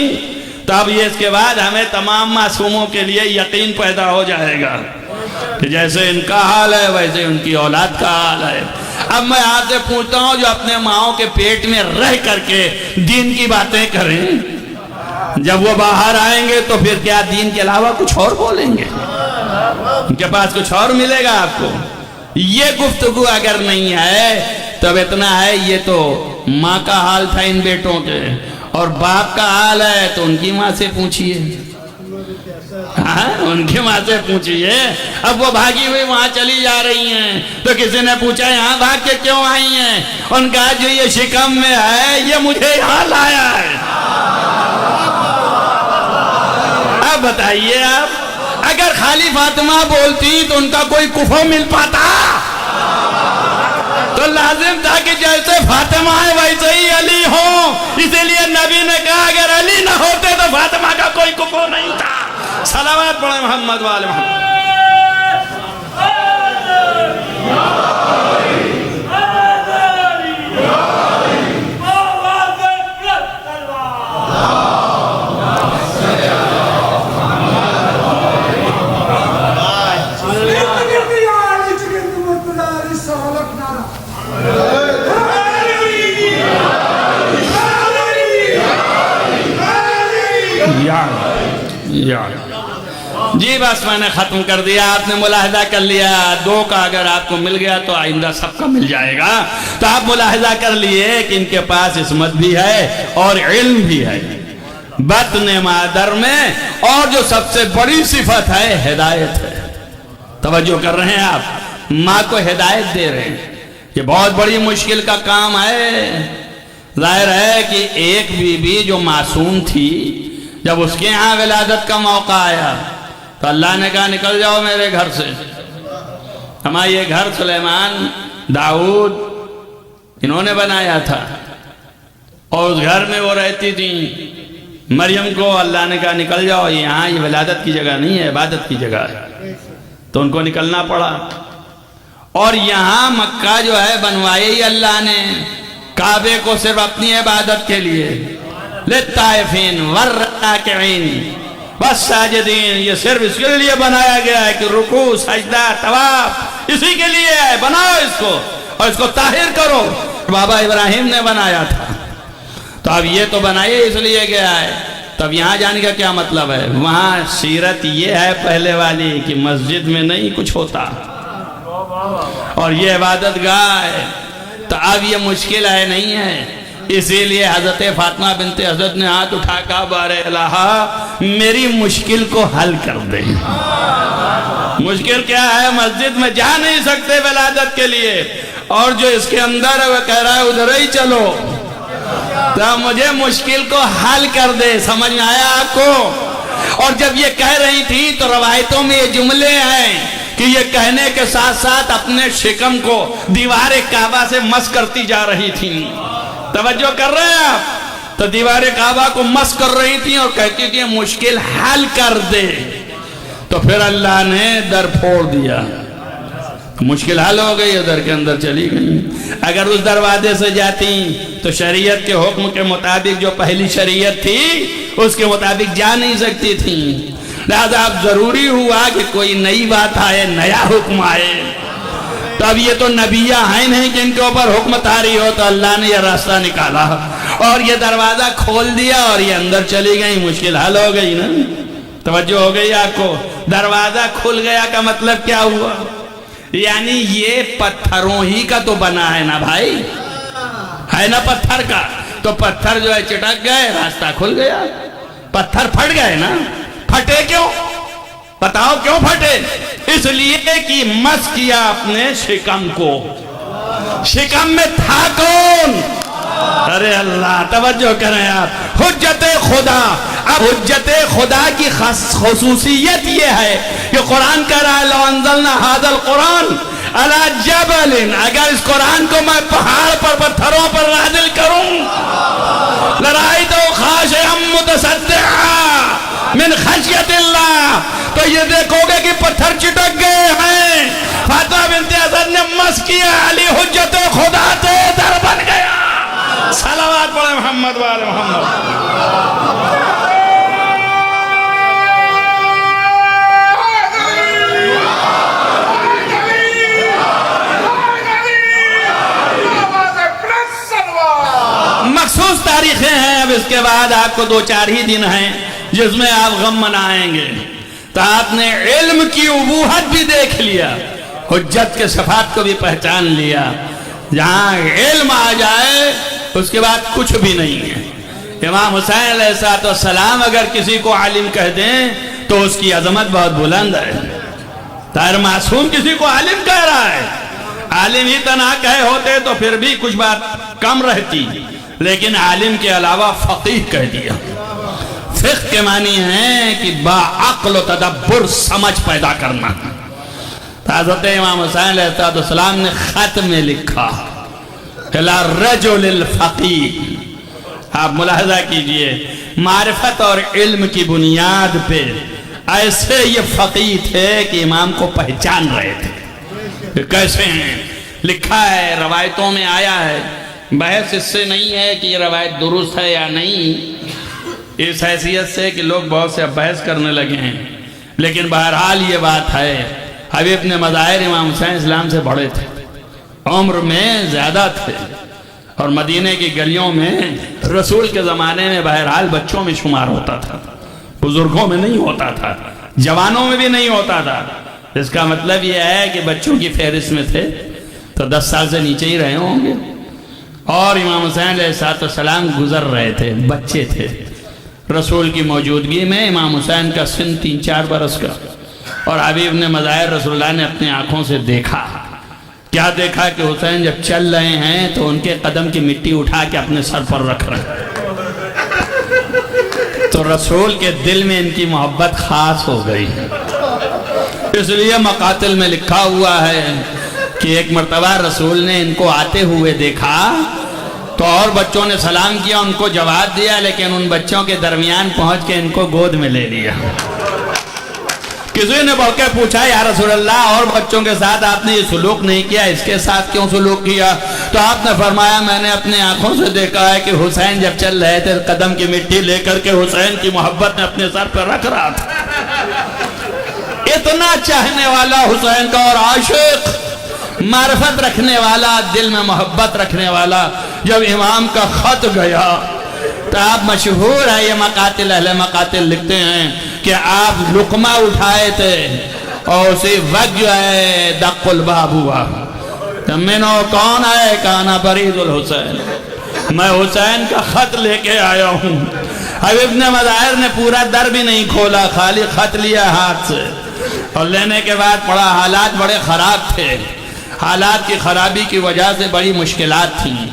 تو اب یہ اس کے بعد ہمیں تمام معصوموں کے لیے یقین پیدا ہو جائے گا کہ جیسے ان کا حال ہے ویسے ان کی اولاد کا حال ہے۔ اب میں آپ سے پوچھتا ہوں جو اپنے ماؤں کے پیٹ میں رہ کر کے دین کی باتیں کریں، جب وہ باہر آئیں گے تو پھر کیا دین کے علاوہ کچھ اور بولیں گے؟ ان کے پاس کچھ اور ملے گا آپ کو؟ یہ گفتگو اگر نہیں ہے تب اتنا ہے، یہ تو ماں کا حال تھا ان بیٹوں کے، اور باپ کا حال ہے تو ان کی ماں سے پوچھئے، ان کی ماں سے پوچھئے۔ اب وہ بھاگی ہوئی وہاں چلی جا رہی ہیں تو کسی نے پوچھا یہاں بھاگ کے کیوں آئی ہیں؟ ان کہا جو یہ شکم میں ہے یہ مجھے یہاں لایا ہے۔ اب بتائیے آپ، اگر خالی فاطمہ بولتی تو ان کا کوئی کفو مل پاتا؟ تو لازم تھا کہ جیسے فاطمہ ہے ویسے ہی علی ہوں، اسی لیے نبی نے کہا اگر علی نہ ہوتے تو فاطمہ کا کوئی کفو نہیں تھا۔ صلوات پڑھیں محمد وآل محمد۔ جی بس میں نے ختم کر دیا، آپ نے ملاحظہ کر لیا، دو کا اگر آپ کو مل گیا تو آئندہ سب کا مل جائے گا۔ تو آپ ملاحظہ کر لیے کہ ان کے پاس عصمت بھی ہے اور علم بھی ہے بطن مادر میں، اور جو سب سے بڑی صفت ہے ہدایت ہے۔ توجہ کر رہے ہیں آپ، ماں کو ہدایت دے رہے ہیں، یہ بہت بڑی مشکل کا کام ہے۔ ظاہر ہے کہ ایک بیوی جو معصوم تھی جب اس کے یہاں ولادت کا موقع آیا تو اللہ نے کہا نکل جاؤ میرے گھر سے۔ ہمارا یہ گھر سلیمان، داؤد انہوں نے بنایا تھا اور اس گھر میں وہ رہتی تھیں۔ مریم کو اللہ نے کہا نکل جاؤ، یہاں یہ ولادت کی جگہ نہیں ہے، عبادت کی جگہ ہے، تو ان کو نکلنا پڑا۔ اور یہاں مکہ جو ہے بنوائے ہی اللہ نے کعبے کو صرف اپنی عبادت کے لیے، للطائفین والراکعین والساجدین، یہ صرف اس کے لیے بنایا گیا ہے کہ رکوع سجدہ طواف اسی کے لیے ہے، بناؤ اس کو اور اس کو طاہر کرو۔ بابا ابراہیم نے بنایا تھا، تو اب یہ تو بنائے اس لیے گیا ہے، تب یہاں جانے کا کیا مطلب ہے؟ وہاں سیرت یہ ہے پہلے والی کہ مسجد میں نہیں کچھ ہوتا اور یہ عبادت گاہ ہے، تو اب یہ مشکل ہے نہیں ہے۔ اسی لیے حضرت فاطمہ بنت حضرت نے ہاتھ اٹھا کہا بار الہ میری مشکل کو حل کر دے۔ مشکل کیا ہے؟ مسجد میں جا نہیں سکتے ولادت کے لیے، اور جو اس کے اندر ہے وہ کہہ رہا ہے ادھر ہی چلو، تو مجھے مشکل کو حل کر دے۔ سمجھ میں آیا آپ کو؟ اور جب یہ کہہ رہی تھی تو روایتوں میں یہ جملے ہیں کہ یہ کہنے کے ساتھ ساتھ اپنے شکم کو دیوار کعبہ سے مس کرتی جا رہی تھی توجہ کر رہے ہیں آپ؟ تو دیوار کعبہ کو مس کر رہی تھی اور کہتی تھی مشکل حل کر دے، تو پھر اللہ نے در پھوڑ دیا، مشکل حل ہو گئی، در کے اندر چلی گئی۔ اگر اس دروازے سے جاتی تو شریعت کے حکم کے مطابق جو پہلی شریعت تھی اس کے مطابق جا نہیں سکتی تھی، لہذا اب ضروری ہوا کہ کوئی نئی بات آئے، نیا حکم آئے۔ تو اب یہ تو نبیہ ہیں نہیں کہ ان کے اوپر حکم طاری ہو، تو اللہ نے یہ راستہ نکالا اور یہ دروازہ کھول دیا اور یہ اندر چلی گئی، مشکل حل ہو گئی نا۔ توجہ ہو گئی آپ کو؟ دروازہ کھل گیا کا مطلب کیا ہوا؟ یعنی یہ پتھروں ہی کا تو بنا ہے نا بھائی، ہے نا پتھر کا، تو پتھر جو ہے چٹک گئے، راستہ کھل گیا۔ پتھر پھٹ گئے نا، پھٹے کیوں؟ بتاؤ کیوں پھٹے؟ اس لیے کہ مس کیا اپنے شکم کو۔ شکم میں تھا کون؟ ارے اللہ، توجہ کریں آپ، حجت خدا۔ اب حجت خدا کی خصوصیت یہ ہے کہ قرآن کہہ رہا ہے لو انزلنا ھذا القرآن علی جبل، اگر اس قرآن کو میں پہاڑ پر، پتھروں پر نازل کروں، لرأیتہ خاشعا متصدعا من خشیت اللہ، تو یہ دیکھو گے کہ پتھر چٹک گئے ہیں۔ فاطمہ بنت اسد نے مس کیا، علی حجت خدا سے در بن گیا۔ صلوات پڑھیں محمد وآل محمد۔ مخصوص تاریخیں ہیں، اب اس کے بعد آپ کو 2-4 ہی دن ہیں جس میں آپ غم منائیں گے۔ تو آپ نے علم کی ابوہت بھی دیکھ لیا، حجت کے صفات کو بھی پہچان لیا۔ جہاں علم آ جائے اس کے بعد کچھ بھی نہیں ہے۔ امام حسین علیہ السلام اگر کسی کو عالم کہہ دیں تو اس کی عظمت بہت بلند ہے۔ طاہر معصوم کسی کو عالم کہہ رہا ہے، عالم ہی تنہا کہے ہوتے تو پھر بھی کچھ بات کم رہتی، لیکن عالم کے علاوہ فقیہ کہہ دیا۔ فقہ کے معنی ہے کہ با عقل و تدبر، سمجھ پیدا کرنا۔ حضرت امام حسین علیہ السلام نے خط میں لکھا الی الرجل الفقیہ۔ آپ ملاحظہ کیجئے، معرفت اور علم کی بنیاد پہ ایسے یہ فقیہ تھے کہ امام کو پہچان رہے تھے۔ کیسے ہیں؟ لکھا ہے، روایتوں میں آیا ہے، بحث اس سے نہیں ہے کہ یہ روایت درست ہے یا نہیں، اس حیثیت سے کہ لوگ بہت سے بحث کرنے لگے ہیں، لیکن بہرحال یہ بات ہے۔ حبیب ابن مظاہر امام حسین اسلام سے بڑے تھے، عمر میں زیادہ تھے، اور مدینہ کی گلیوں میں رسول کے زمانے میں بہرحال بچوں میں شمار ہوتا تھا، بزرگوں میں نہیں ہوتا تھا، جوانوں میں بھی نہیں ہوتا تھا۔ اس کا مطلب یہ ہے کہ بچوں کی فہرست میں تھے تو 10 سال سے نیچے ہی رہے ہوں گے، اور امام حسین علیہ السلام گزر رہے تھے، بچے تھے۔ رسول کی موجودگی میں امام حسین کا سن 3-4 برس کا، اور حبیب نے مظاہر رسول اللہ نے اپنی آنکھوں سے دیکھا۔ کیا دیکھا؟ کہ حسین جب چل رہے ہیں تو ان کے قدم کی مٹی اٹھا کے اپنے سر پر رکھ رہے ہیں، تو رسول کے دل میں ان کی محبت خاص ہو گئی۔ اس لیے مقاتل میں لکھا ہوا ہے کہ ایک مرتبہ رسول نے ان کو آتے ہوئے دیکھا تو اور بچوں نے سلام کیا، ان کو جواب دیا، لیکن ان بچوں کے درمیان پہنچ کے ان کو گود میں لے لیا۔ کسی نے بڑھ کے پوچھا یا رسول اللہ، اور بچوں کے ساتھ آپ نے یہ سلوک نہیں کیا، اس کے ساتھ کیوں سلوک کیا؟ تو آپ نے فرمایا میں نے اپنے آنکھوں سے دیکھا ہے کہ حسین جب چل رہے تھے قدم کی مٹی لے کر کے حسین کی محبت نے اپنے سر پر رکھ رہا تھا۔ اتنا چاہنے والا حسین کا اور عاشق، معرفت رکھنے والا، دل میں محبت رکھنے والا، جب امام کا خط گیا تو آپ مشہور ہے، یہ مقاتل اہل مقاتل لکھتے ہیں کہ آپ لقمہ اٹھائے تھے اور اسی وقت جو ہے دق الباب ہوا۔ منو کون ہے؟ کانا برید الحسین، میں حسین کا خط لے کے آیا ہوں۔ حبیب نے مظاہر نے پورا در بھی نہیں کھولا، خالی خط لیا ہاتھ سے، اور لینے کے بعد پڑھا۔ حالات بڑے خراب تھے، حالات کی خرابی کی وجہ سے بڑی مشکلات تھیں۔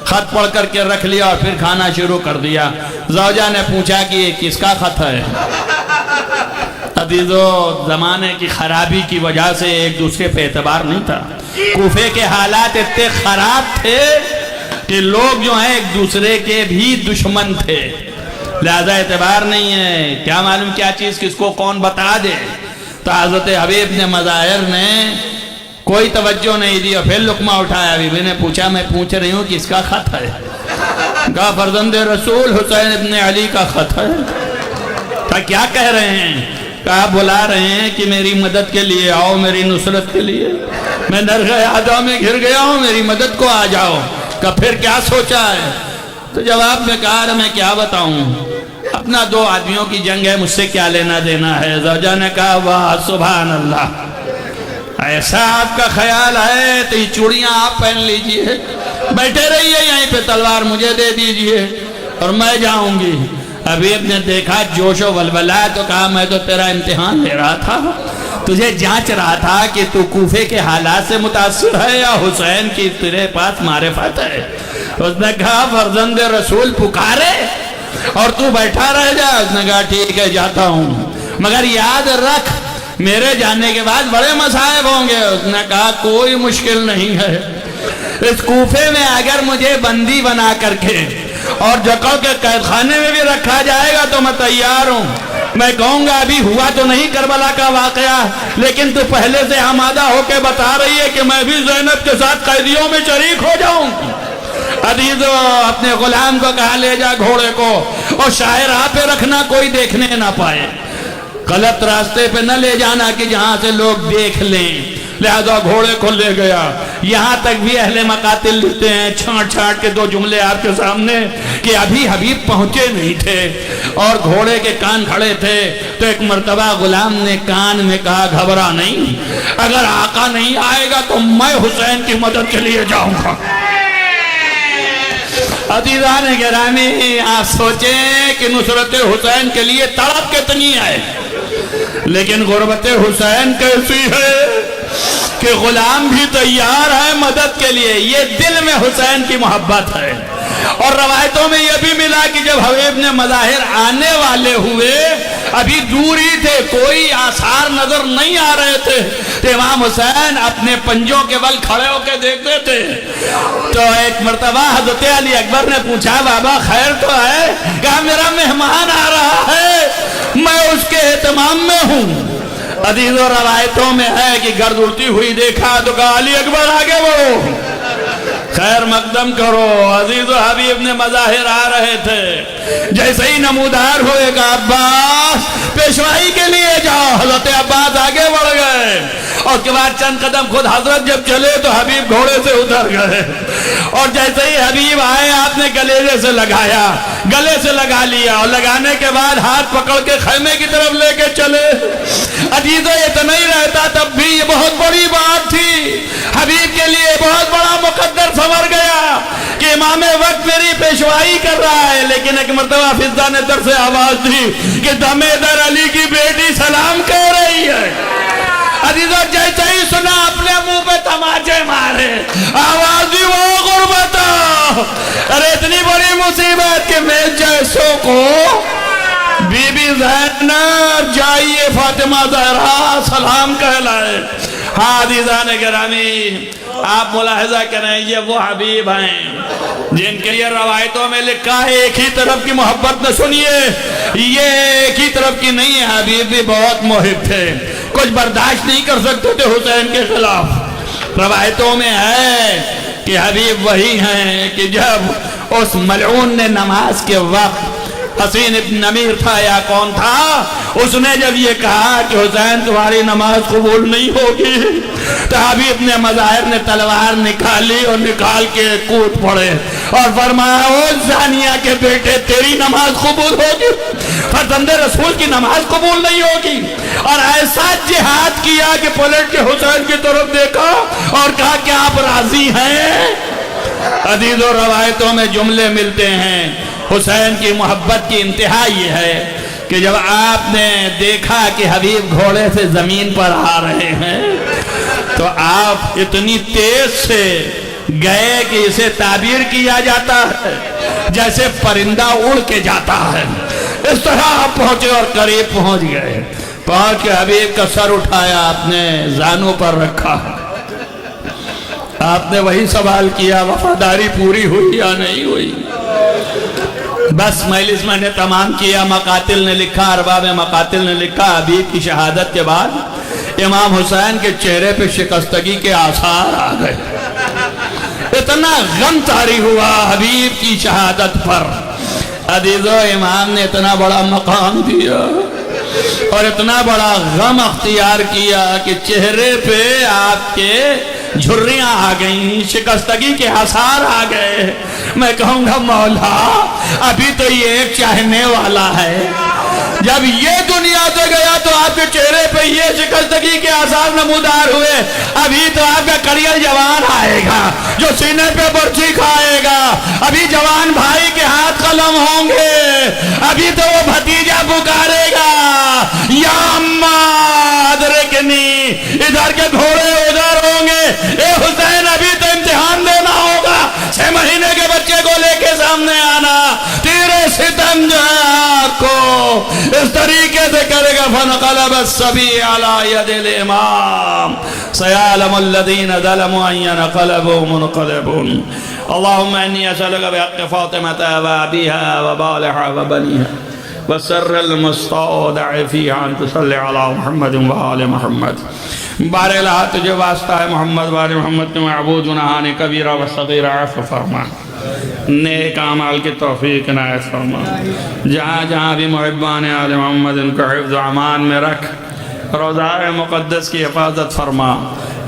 خط پڑھ کر کے رکھ لیا اور پھر کھانا شروع کر دیا۔ زوجہ نے پوچھا کہ یہ کس کا خط ہے؟ عزیزو، زمانے کی خرابی کی وجہ سے ایک دوسرے پہ اعتبار نہیں تھا۔ کوفے کے حالات اتنے خراب تھے کہ لوگ جو ہیں ایک دوسرے کے بھی دشمن تھے، لہذا اعتبار نہیں ہے، کیا معلوم کیا چیز کس کو کون بتا دے۔ تو حضرت حبیب نے مظاہر نے کوئی توجہ نہیں دی اور پھر لقمہ اٹھایا۔ بی بی نے پوچھا میں پوچھ رہی ہوں کس کا خط ہے؟ کہا فرزند رسول حسین ابن علی کا خط ہے۔ کہا کیا کہہ رہے ہیں؟ کہا بلا رہے ہیں کہ میری مدد کے لیے آؤ، میری نصرت کے لیے، میں درگاہ اعلیٰ میں گھر گیا ہوں، میری مدد کو آ جاؤ۔ کہا پھر کیا سوچا ہے؟ تو جواب میں کہا میں کیا بتاؤں، اپنا دو آدمیوں کی جنگ ہے، مجھ سے کیا لینا دینا ہے۔ زوجہ نے کہا واہ سبحان اللہ، ایسا آپ کا خیال ہے تو یہ چوڑیاں آپ پہن لیجئے، بیٹھے رہیے یہیں پہ، تلوار مجھے دے دیجئے اور میں جاؤں گی۔ حبیب نے دیکھا جوش و ولولہ، تو کہا میں تو تیرا امتحان لے رہا تھا، تجھے جانچ رہا تھا کہ تو کوفے کے حالات سے متاثر ہے یا حسین کی تیرے پاس معرفت ہے۔ اس نے کہا فرزند رسول پکارے اور تو بیٹھا رہ جا۔ اس نے کہا ٹھیک ہے جاتا ہوں، مگر یاد رکھ میرے جانے کے بعد بڑے مصائب ہوں گے۔ اس نے کہا کوئی مشکل نہیں ہے، اس کوفے میں اگر مجھے بندی بنا کر کے اور جکڑ کے قید خانے میں بھی رکھا جائے گا تو میں تیار ہوں۔ میں کہوں گا ابھی ہوا تو نہیں کربلا کا واقعہ، لیکن تو پہلے سے آمادہ ہو کے بتا رہی ہے کہ میں بھی زینب کے ساتھ قیدیوں میں شریک ہو جاؤں۔ عزیزو اپنے غلام کو کہا لے جا گھوڑے کو، اور شاہراہ پہ رکھنا کوئی دیکھنے نہ پائے، غلط راستے پہ نہ لے جانا کہ جہاں سے لوگ دیکھ لیں۔ لہذا گھوڑے کو لے گیا۔ یہاں تک بھی اہل مقاتل لکھتے ہیں چھانٹ چھانٹ کے دو جملے آپ کے سامنے کہ ابھی حبیب پہنچے نہیں تھے اور گھوڑے کے کان کھڑے تھے، تو ایک مرتبہ غلام نے کان میں کہا گھبرا نہیں، اگر آقا نہیں آئے گا تو میں حسین کی مدد کے لیے جاؤں گا۔ عزیزان گرامی آپ سوچیں کہ نصرت حسین کے لیے تڑپ کتنی ہے، لیکن غربت حسین کیسی ہے کہ غلام بھی تیار ہے مدد کے لیے۔ یہ دل میں حسین کی محبت ہے۔ اور روایتوں میں یہ بھی ملا کہ جب حبیب نے مظاہر آنے والے ہوئے، ابھی دور ہی تھے، کوئی آثار نظر نہیں آ رہے تھے، تو امام حسین اپنے پنجوں کے بل کھڑے ہو کے دیکھتے تھے۔ تو ایک مرتبہ حضرت علی اکبر نے پوچھا بابا خیر تو ہے؟ کہا میرا مہمان آ رہا ہے، میں اس کے اہتمام میں ہوں۔ عزیز و روایتوں میں ہے کہ گرد اڑتی ہوئی دیکھا تو کہا علی اکبر آگے بڑھو، خیر مقدم کرو۔ عزیز و حبیب نے مظاہر آ رہے تھے، جیسے ہی نمودار ہوئے گا عباس پیشوائی کے لیے جاؤ، حضرت عباس آگے بڑھ گئے، اور اس کے بعد چند قدم خود حضرت جب چلے تو حبیب گھوڑے سے اتر گئے، اور جیسے ہی حبیب آئے آپ نے گلے سے لگایا، گلے سے لگا لیا، اور لگانے کے بعد ہاتھ پکڑ کے خیمے کی طرف لے کے چلے۔ عزیزو اتنا ہی رہتا تب بھی یہ بہت بڑی بات تھی، حبیب کے لیے بہت بڑا مقدر سنور گیا کہ امام وقت میری پیشوائی کر رہا ہے۔ لیکن ایک مرتبہ فضہ نے در سے آواز دی کہ دم در علی کی بیٹی سلام کہہ رہی ہے۔ عزیزو جیسے ہی سنا اپنے منہ پہ تماچے مارے، آواز دی وہ غربتا، ارے اتنی بڑی مصیبت کہ میں جیسوں کو بی بی زینب جائیے فاطمہ زہرا سلام کہلائے۔ ہاں عزیزان گرامی آپ ملاحظہ کریں، یہ وہ حبیب ہیں جن کے لیے روایتوں میں لکھا ہے ایک ہی طرف کی محبت نہ سنیے، یہ ایک ہی طرف کی نہیں ہے، حبیب بھی بہت محب تھے، کچھ برداشت نہیں کر سکتے تھے حسین کے خلاف۔ روایتوں میں ہے کہ حبیب وہی ہیں کہ جب اس ملعون نے نماز کے وقت حسین ابن نمیر تھا یا کون تھا، اس نے جب یہ کہا کہ حسین تمہاری نماز قبول نہیں ہوگی، تو حبیب نے مظاہر نے تلوار نکالی اور نکال کے کود پڑے اور فرمایا او زانیہ کے بیٹے تیری نماز قبول ہوگی، فرزند رسول کی نماز قبول نہیں ہوگی۔ اور ایسا جہاد کیا کہ پلٹ کے حسین کی طرف دیکھا اور کہا کہ آپ راضی ہیں۔ عزیز و روایتوں میں جملے ملتے ہیں، حسین کی محبت کی انتہا یہ ہے کہ جب آپ نے دیکھا کہ حبیب گھوڑے سے زمین پر آ رہے ہیں تو آپ اتنی تیز سے گئے کہ اسے تعبیر کیا جاتا ہے جیسے پرندہ اڑ کے جاتا ہے، اس طرح آپ پہنچے اور قریب پہنچ گئے۔ پہنچ کے حبیب کا سر اٹھایا، آپ نے زانوں پر رکھا، آپ نے وہی سوال کیا وفاداری پوری ہوئی یا نہیں ہوئی؟ بس مجلس میں نے تمام کیا. مقاتل نے لکھا، ارباب مقاتل نے لکھا، حبیب کی شہادت کے بعد امام حسین کے چہرے پہ شکستگی کے آثار آ گئے. اتنا غم طاری ہوا حبیب کی شہادت پر. عزیزو، امام نے اتنا بڑا مقام دیا اور اتنا بڑا غم اختیار کیا کہ چہرے پہ آپ کے جھریاں آ گئیں، شکستگی کے آثار آ گئے. میں کہوں گا مولا ابھی تو یہ ایک چاہنے والا ہے، جب یہ دنیا سے گیا تو آپ کے چہرے پہ یہ شکستگی کے آثار نمودار ہوئے. ابھی تو آپ کا کریل جوان آئے گا جو سینے پہ برچھی کھائے گا. ابھی جوان بھائی کے ہاتھ قلم ہوں گے. ابھی تو وہ بھتیجا پکارے گا یا اماں ادرکنی، ادھر کے گھوڑے ادھر ہوں گے. اے حسین ابھی تو امتحان دینا ہوگا. 6 مہینے کے بچے کو لے کے سامنے آنا. تیرے ستم جو ہے آپ کو اس طریقے سے کرے گا. فَنَقَلَبَ السَّبِي عَلَى يَدِ الْإِمَامِ سَيَعْلَمُ الَّذِينَ ظَلَمُوا أَيَّ يَنْقَلَبُوا مُنْقَلِبُونَ. اللهم إني أسألك بحق فاطمة وأبيها وبالها وبنيها والسر المستودع فيها أن تصلي على محمد وآل محمد. بارے اللہ تجھے واسطہ ہے محمد وآل محمد کے معبود گناہان کبیرہ و صغیرہ عفو فرما، نیک اعمال کی توفیق عنایت فرما. جہاں جہاں بھی محبان آل محمد ان کو حفظ و امان میں رکھ. روضہ مقدس کی حفاظت فرما.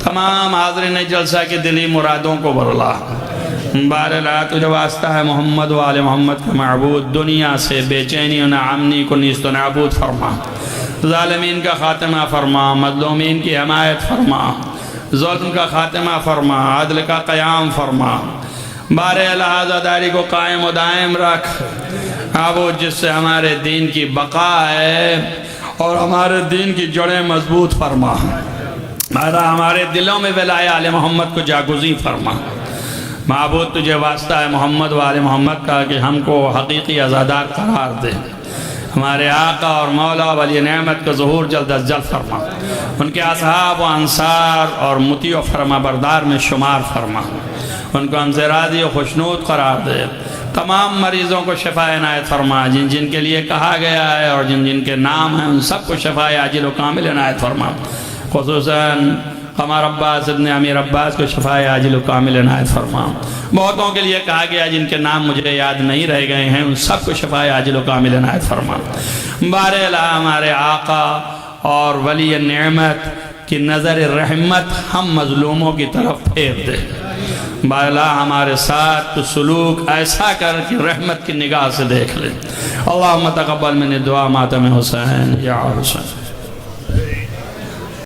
تمام حاضرین جلسہ کی دلی مرادوں کو برلا. بارے اللہ تجھے واسطہ ہے محمد و آل محمد کے معبود دنیا سے بے چینی و ناامنی کو نیست و نابود فرما. ظالمین کا خاتمہ فرما، مظلومین کی حمایت فرما، ظلم کا خاتمہ فرما، عدل کا قیام فرما. بارے اللہ عزاداری کو قائم و دائم رکھ. وہ جس سے ہمارے دین کی بقا ہے اور ہمارے دین کی جڑیں مضبوط فرما. ہمارے دلوں میں ولایہ آل محمد کو جاگزی فرما. معبود تجھے واسطہ ہے محمد و آل محمد کا کہ ہم کو حقیقی عزادار قرار دے. ہمارے آقا اور مولا ولی نعمت کا ظہور جلد از جلد فرما. ان کے اصحاب و انصار اور مطیع و فرما بردار میں شمار فرما. ان کو ہم راضی و خوشنود قرار دے. تمام مریضوں کو شفا عنایت فرما. جن جن کے لیے کہا گیا ہے اور جن جن کے نام ہیں ان سب کو شفا عاجل و کامل عنایت فرما. خصوصاً قمر عباس ابن امیر عباس کو شفا عاجل و کامل عنایت فرما. بہتوں کے لیے کہا گیا جن کے نام مجھے یاد نہیں رہ گئے ہیں ان سب کو شفا عاجل و کامل عنایت فرما. بارے اللہ ہمارے آقا اور ولی نعمت کی نظر رحمت ہم مظلوموں کی طرف پھیر دے. بارے اللہ ہمارے ساتھ تو سلوک ایسا کر کہ رحمت کی نگاہ سے دیکھ لے. اللہم تقبل من دعا ماتم حسین یا حسین.